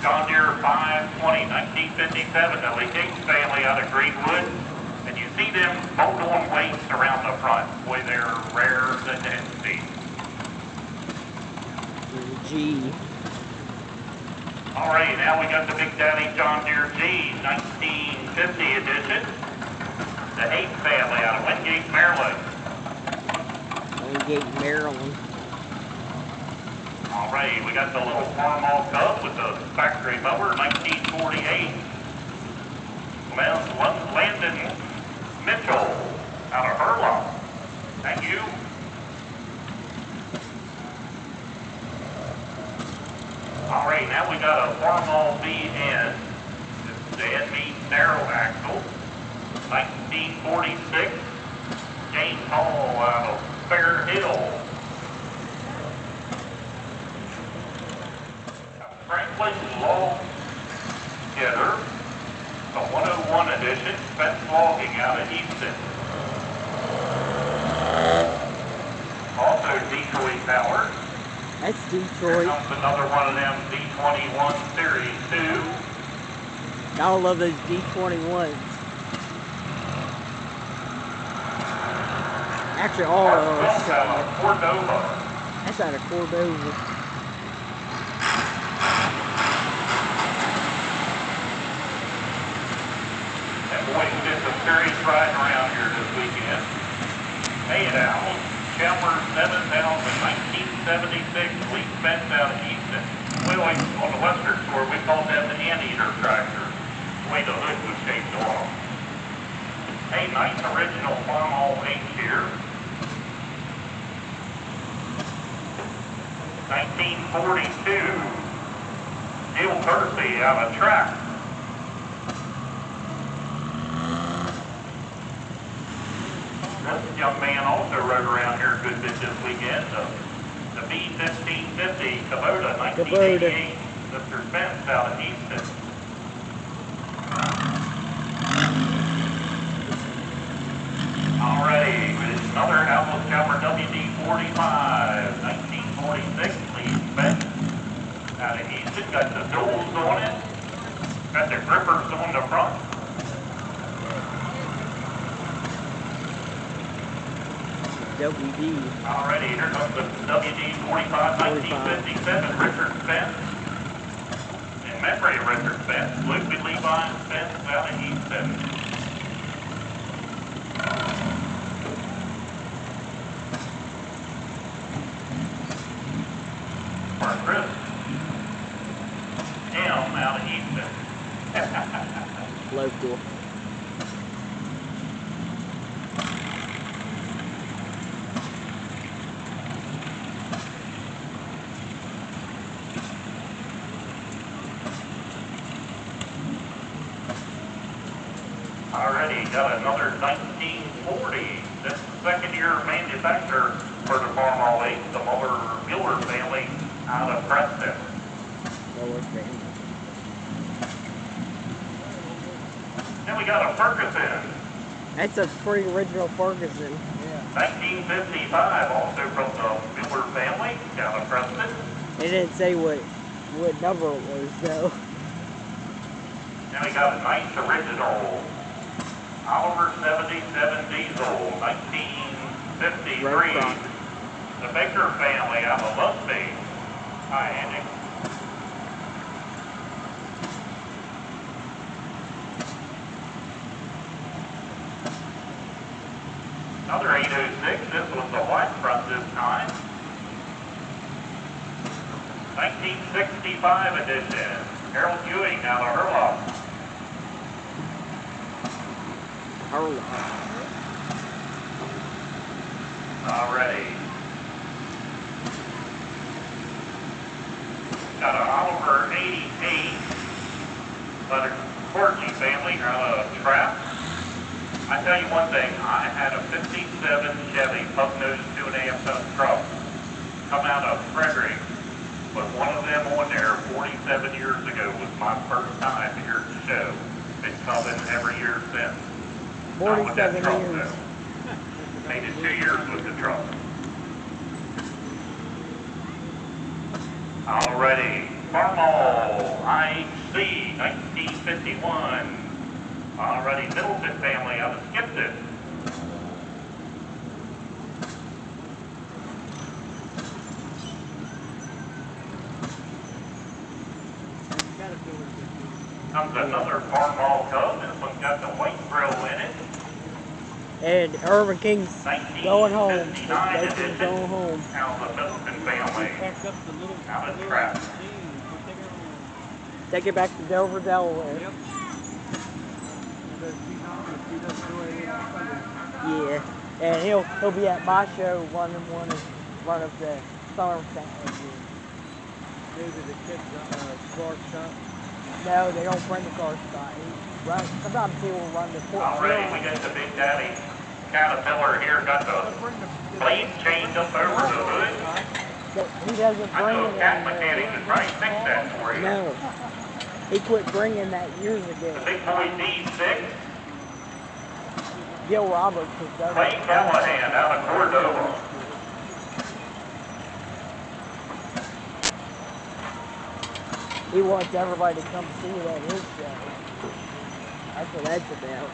John Deere 520, 1957, the Lee Gates family out of Greenwood. And you see them bolt-on weights around the front. Boy, they're rare than hen seed. G. Alright, now we got the Big Daddy John Deere G, 1950 edition. The Hayes family out of Wingate, Maryland. Wingate, Maryland. Alright, we got the little Farmall Cub with the factory mower, 1948. Landon Mitchell out of Hurlock. Thank you. Alright, now we got a Farmall VN. This is the NB narrow axle, 1946. James Hall out of Fair Hill. Franklin Log Getter, a 101 edition, fence logging out of Easton. Also Detroit Power. That's Here Detroit. comes another one of them D21 Series 2. Gotta love those D21s. Actually, all of That's them. out of Cordova. That's out of Cordova. And boy, we did some serious riding around here this weekend. Made out. Chandler 7000, 1976, leaf fence out of Easton. We always, on the western shore, we called them the anteater tractors. The way the hood was shaped off. Hey, nice original Farmall H here. 1942. Neil Kersey out of Track. This young man also rode around here a good bit this weekend. The B1550 Kubota 1988. Mr. Spence out of Easton. Alrighty, with another Atlas Copper WD-45, 1946, Lee Spence out of Easton. Got the duals on it. Got the grippers on the front. WD. Alrighty, here comes the WD-45 1957 Richard Spence. In memory of Richard Spence, Luke and Levi Spence out of Easton. For Chris M out of Easton. Local. Already got another 1940. That's the second year manufacturer for the Farmall 8, the Muller family out of Preston. Lower family. Then we got a Ferguson, That's a pretty original Ferguson. 1955, also from the Muller family out of Preston. They didn't say what number it was though. Then we got a nice original Oliver 77 Diesel, 1953. Road The Baker family out of Lusby. Hi, Andy. Another 806. This was the white front this time. 1965 edition. Harold Ewing out of Hurlock. Alrighty. Got an Oliver 88 by the Corky family out of Trap. I tell you one thing, I had a 57 Chevy pug-nosed 2.5 ton truck come out of Frederick, but one of them on there 47 years ago was my first time here at the show. Been coming every year since. 47 truck, years. though. Made it 2 years with the truck. Alrighty. Farmall IC 1951. Already Middleton family out of Skipton. Comes another Farmall Cub. This one's got the white grill in it. And Irvin King's going home. Edition. Going home. Out of the Middleton family. Out of trap. Take it back to Dover, Delaware. Yep. Yeah. And he'll be at my show running one of the farm families. Maybe the kids car shop. No, they don't bring the car spot. Sometimes he will run the port. Already we got the Big Daddy Caterpillar here. Got the blade chained up over the hood. He doesn't I bring know it a cat in mechanic to try and fix that for you. No. He quit bringing that years The ago. big boy D6. Gil Roberts has done Clay it. Callahan out of Cordova. He wants everybody to come see it at his show. That's what that's about.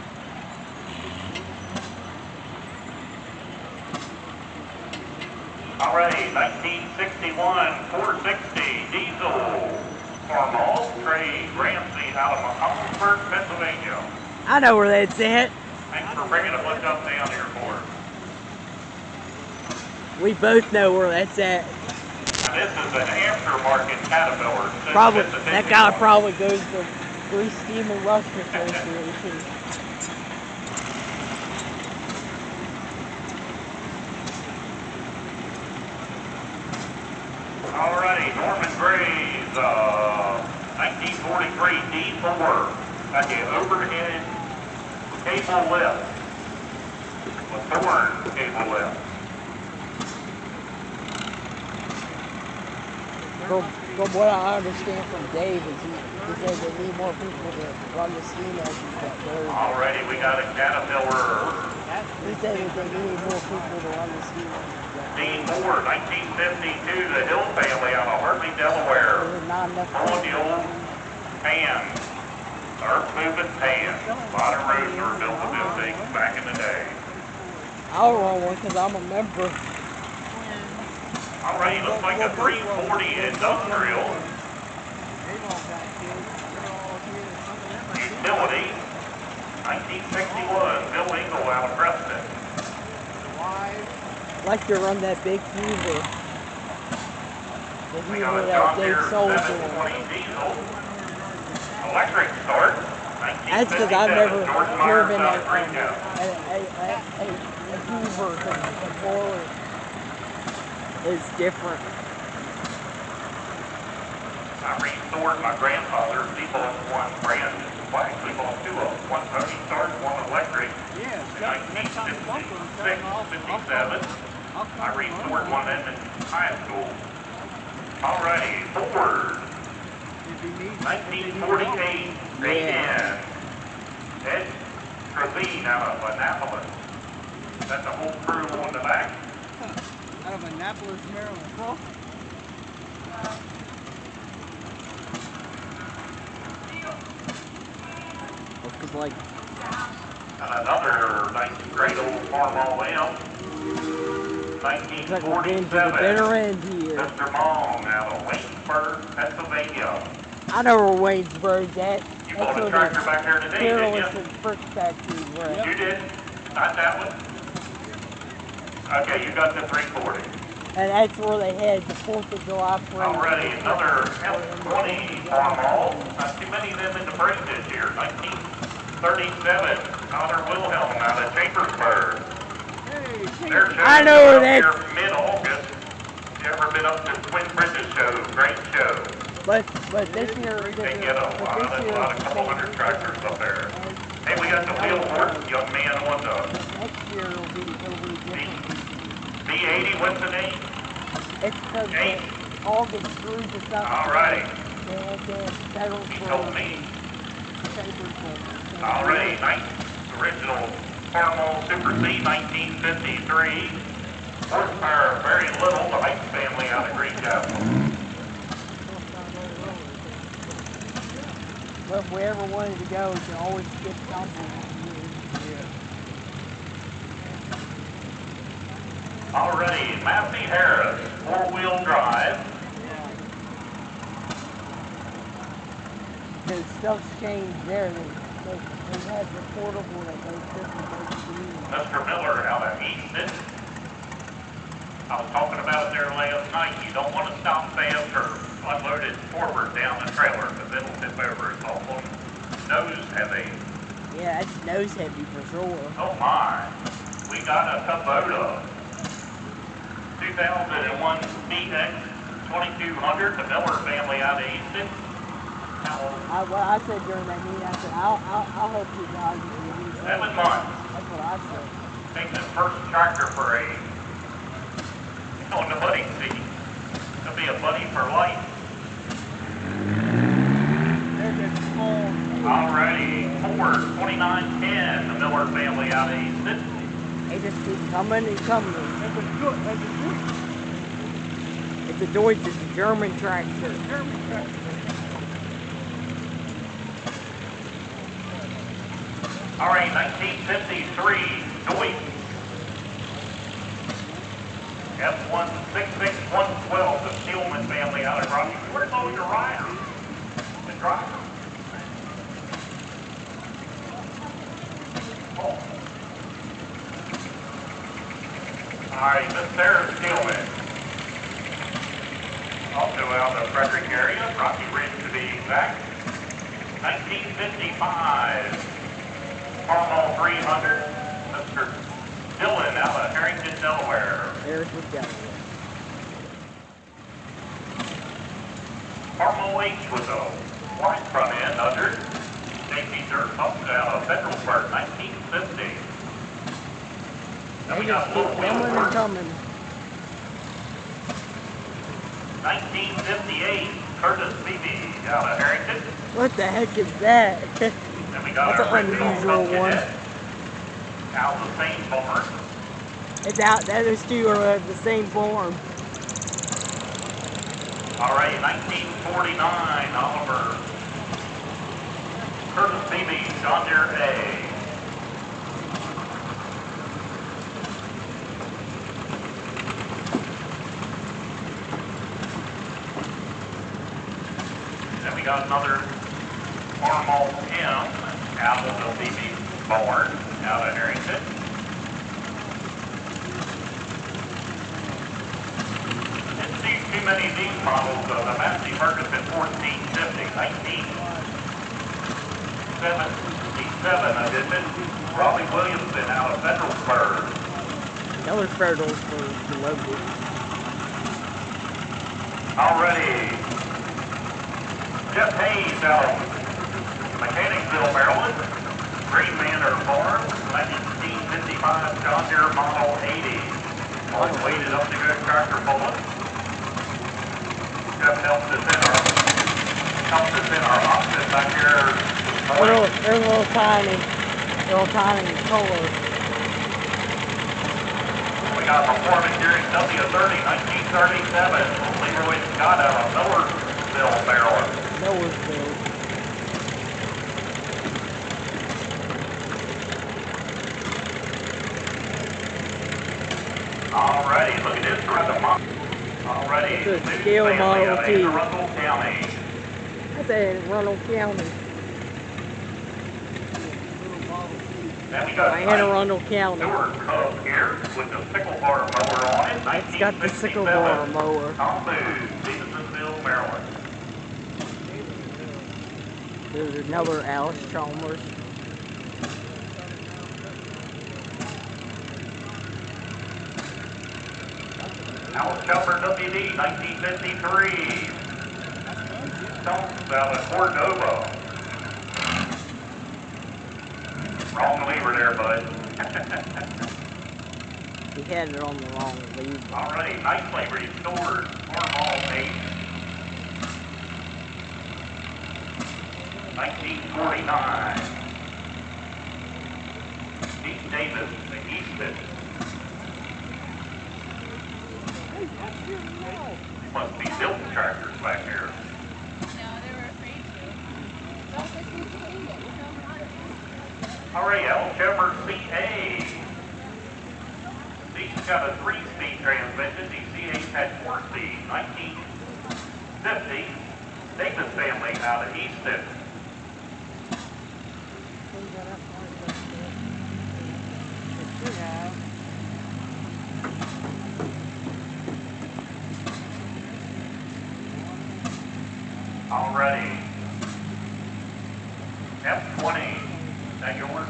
Alrighty, 1961 460 diesel. Farmall Trey Ramsey out of Augsburg, Pennsylvania. I know where that's at. Thanks for bringing a bunch up down here for us. We both know where that's at. Now this is an aftermarket Caterpillar. Probably It's a that guy probably goes to Grease Steam and Rust Association. Alrighty, Norman Gray's 1943 D4. Got the overhead cable lift. With Thorn cable lift. From what I understand from Dave is he said they need more people to run the steam engines that there. Alrighty, we got a Caterpillar He said that they need more people to run the steam engines. D4 1952, the Hill family out of Hartley, Delaware. There's not enough On the old pan. Earth moving pan. A lot of roads were built with them things back in the day. I'll run one because I'm a member. Alright, looks like a 340 industrial. Utility. 1961, Bill Engel out of Preston. I'd like to run that big Hoover. The We got Hoover a that John Dave Deere sold to 720 him. diesel. Electric start. That's because I've never 1957, George Myers driven out a of Greentown. Hoover because the blower is different. I restored my grandfather's. He bought one brand new black. We bought two of them. One Tony Stark, one electric. Yeah, In 1956, 57. I restored one of them in high school. Alrighty, Ford. 1948, Raiden. Ed Trevine out of Annapolis. That's the whole crew on the back. Out of Annapolis, Maryland. Bro. Because like And another nice, great old Farmall lamp. it's like we're getting to the 1947. bitter end here. Mr. Mong out of Waynesburg, Pennsylvania. I know where Waynesburg's at. You bought a tractor back there today, didn't Careless you? and Frick factory were at. You did? Not that one? Okay, you got the 340. And that's where they had the 4th of July parade. Already, another F-20 Farmall. Not too many of them in the parade this year. 1937, Connor Wilhelm out of Chambersburg. Their show I know where here that's- mid-August. You ever been up to Twin Bridges show? Great show. But this year, They get a couple hundred tractors up there. Hey, we got the Wheelport young man on the next year it'll be different. B80. What's the name? It's because Eight. all the screws and stuff. Alrighty. They had the pedals He for told me. papers for. Alrighty, nice original Farmall Super C 1953. Horsepower very little. The Heights family out of Greencastle. Well, if we ever wanted to go, we could always skip something. Already, Matthew Harris, 4-wheel drive. Because stuff's changed there. They had the portable that goes different. Mr. Miller out of Easton. I was talking about it there last night. You don't want to stop fast or unload it forward down the trailer because it'll tip over. It's almost nose heavy. Yeah, that's nose heavy for sure. Oh my. We got a Kubota 2001 BX 2200, the Miller family out of Easton. What I said during that meeting, I said, I'll help you guys. 7 months. That's what I said. Taking his first tractor for on the buddy seat. It'll be a buddy for life. Alrighty, Ford 2910, the Miller family out of Easton. They just keep coming and coming. It's a Deutsch, it's a German tractor. Alright, 1953, Deutsch. F166-112, the Steelman family out of Rocky. Where's all your riders? The driver? Oh. Alright, Miss Sarah Steelman. Also out of Frederick area, Rocky Ridge to be exact. 1955, Farmall 300, Mr. Dylan out of Harrington, Delaware. There's the Delaware. Farmall H with a white front end under safety dirt pump out of Federalsburg, 1950. Then we got a little wheel Coming and work. coming. 1958, Curtis Beebe out of Harrington. What the heck is that? Then we got That's our an original unusual one. Pumpkinhead out of the same barn. It's out, those two are at the same farm. All right, 1949, Oliver. Curtis Beebe, John Deere A. Then we got another Farmall M out of the Beebe barn out of Harrington. Too many of these models of the Massey Ferguson 1450, 1977 edition. Robbie Williamson out of Federalsburg. Another Federalsburg local. Already. Jeff Hayes out of Mechanicsville, Maryland. Green Manor Farm, 1955 John Deere Model 80. All weighted up to good tractor bullet. Jeff helps us in our office back here. They're a little tiny. They're all tiny in color. We got a performance during W30, 1937. Leroy Scott out of Millersville, Maryland. Millersville. Alrighty, look at this for the month. Alrighty, It's a scale Model T. Russell County. That's in Arundel County. Then we got Anne Arundel County. Newer Cub here with the sickle bar mower on it. It's got the sickle bar mower. Tom Booth, Stevensonville, Maryland. There's another Alice Chalmers. Alice Chalmers WD, 1953. Stones out of Cordova. Wrong lever there, bud. He had it on the wrong lever. Alrighty, nicely restored Farmall 8. 1949. Pete Davis, the Easton. Must be built tractors back here. No, they were afraid to. All right, Aultman CA. These got a 3-speed transmission. These CAs had 4-speed. 1950. Davis family out of Easton. Alrighty. F20. Is that yours?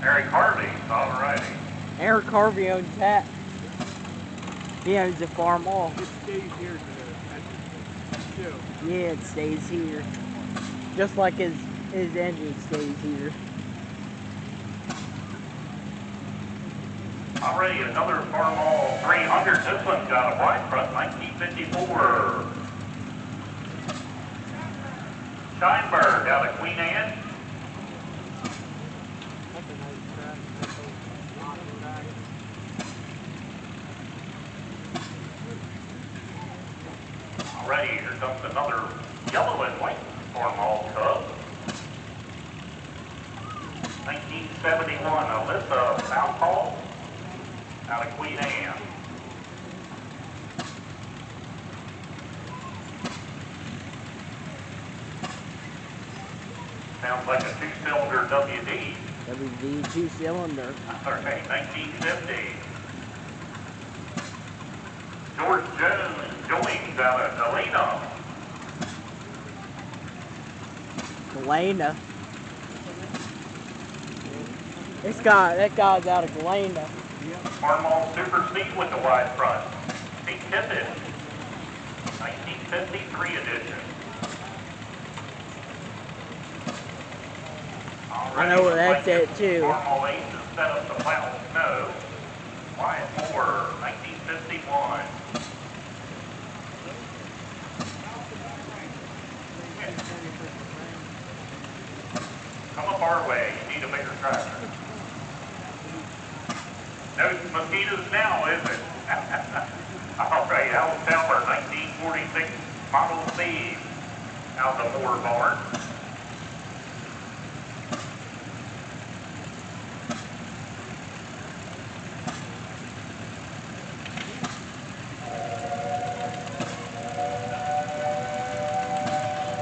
Eric Harvey. Alrighty. Eric Harvey owns that. He owns a farm all. It stays here today. Yeah, it stays here. Just like his engine stays here. Already another Farmall 300. This one's got a wide front, 1954. Steinberg out of Queen Anne. Alrighty, here comes another yellow and white Farmall Cub. 1971, Alyssa Southall out of Queen Anne. Sounds like a 2-cylinder WD. WD 2-cylinder. Alright, 1950. George Jones out of Galena. Galena. That guy's out of Galena. Farmall Super Speed with the wide front. Pete Tippett. 1953 edition. I know where that's at too. Farmall Ace is set up to plow snow. Wyatt Moore, 1951. Come up our way, you need a bigger tractor. No mosquitoes now, is it? All right, Aultman, 1946 Model C out of the Moore barn.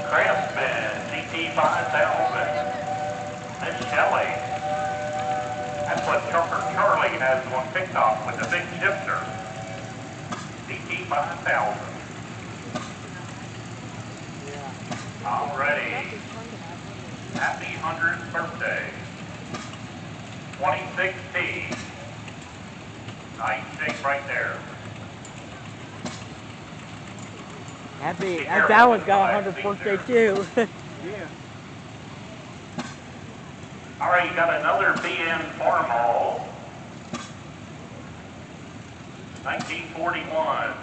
Craftsman, GT5000. Miss Shelley. That's what Trucker Charlie has on TikTok with the big shifter. GT5000. Alrighty. Happy 100th birthday. 2016. Nice shape right there. That one's got a 100th birthday too. Yeah. All right, you got another BN Farmall. 1941.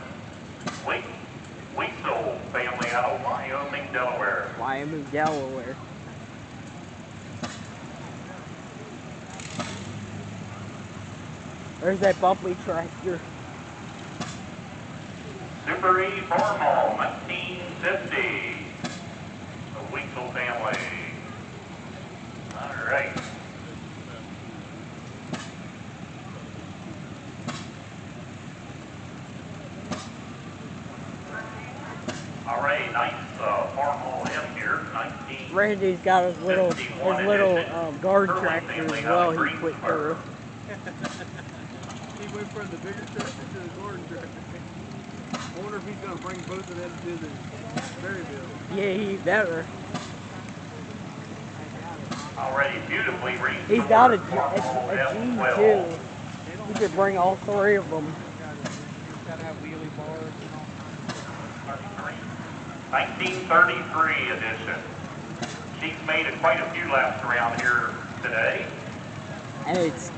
Weasel family out of Wyoming, Delaware. Wyoming, Delaware. There's that bumpy tractor. Super E Farmall, 1950. The Weasel family. All right. All right, nice Farmall M here, 19. Randy's got his little guard tractor as well. He quit through. He went from the bigger tractor to the garden tractor. I wonder if he's going to bring both of them to the Berryville. Yeah, he better. Already beautifully restored. He's got a Farmall G M12. too. You could bring all three of them. He's got to have wheelie bars and all. 1933 edition. She's made quite a few laps around here today. And it's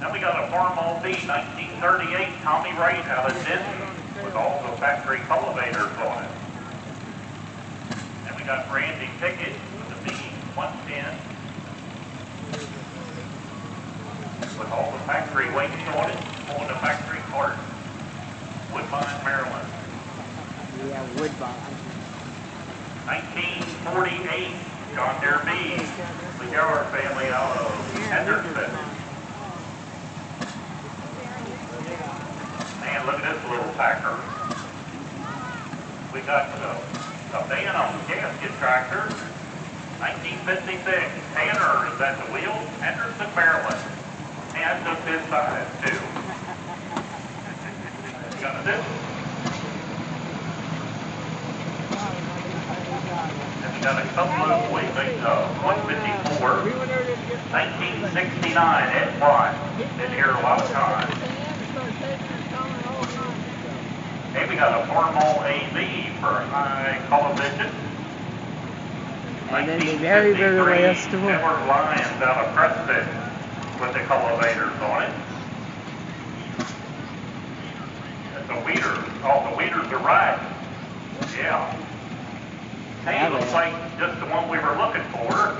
Then we got a Farmall B, 1938, Tommy Wright out of Denton with all the factory cultivators on it. Then we got Randy Pickett with the B, 110 with all the factory weights on it, on the factory cart. Woodbine, Maryland. yeah, Woodbine. 1948 John Deere B, the Gower family out of Henderson. Man, look at this little packer. We got a van on gasket tractor, 1956. Tanner is at the wheel, Henderson, Maryland. And took his size too. Got this. And we got a couple of 154, 1969 Ed Watt. Been here a lot of times. Hey, we got a formal AV for high combustion. And then the very, very last one. Edward Lyons out of Preston with the cultivators on it. That's a weeder. Oh, the weeders are right. Yeah. Hey, looks like just the one we were looking for.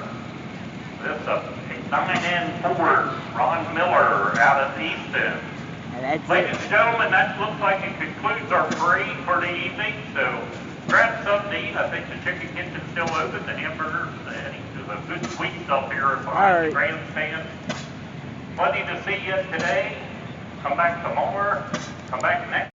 This is a 9N Ford, Ron Miller out of Easton. Ladies and gentlemen, that looks like it concludes our parade for the evening. So grab something to eat. I think the chicken kitchen's still open. The hamburgers, and there's a good sweets up here behind the grandstand. Plenty to see you today. Come back tomorrow. Come back next.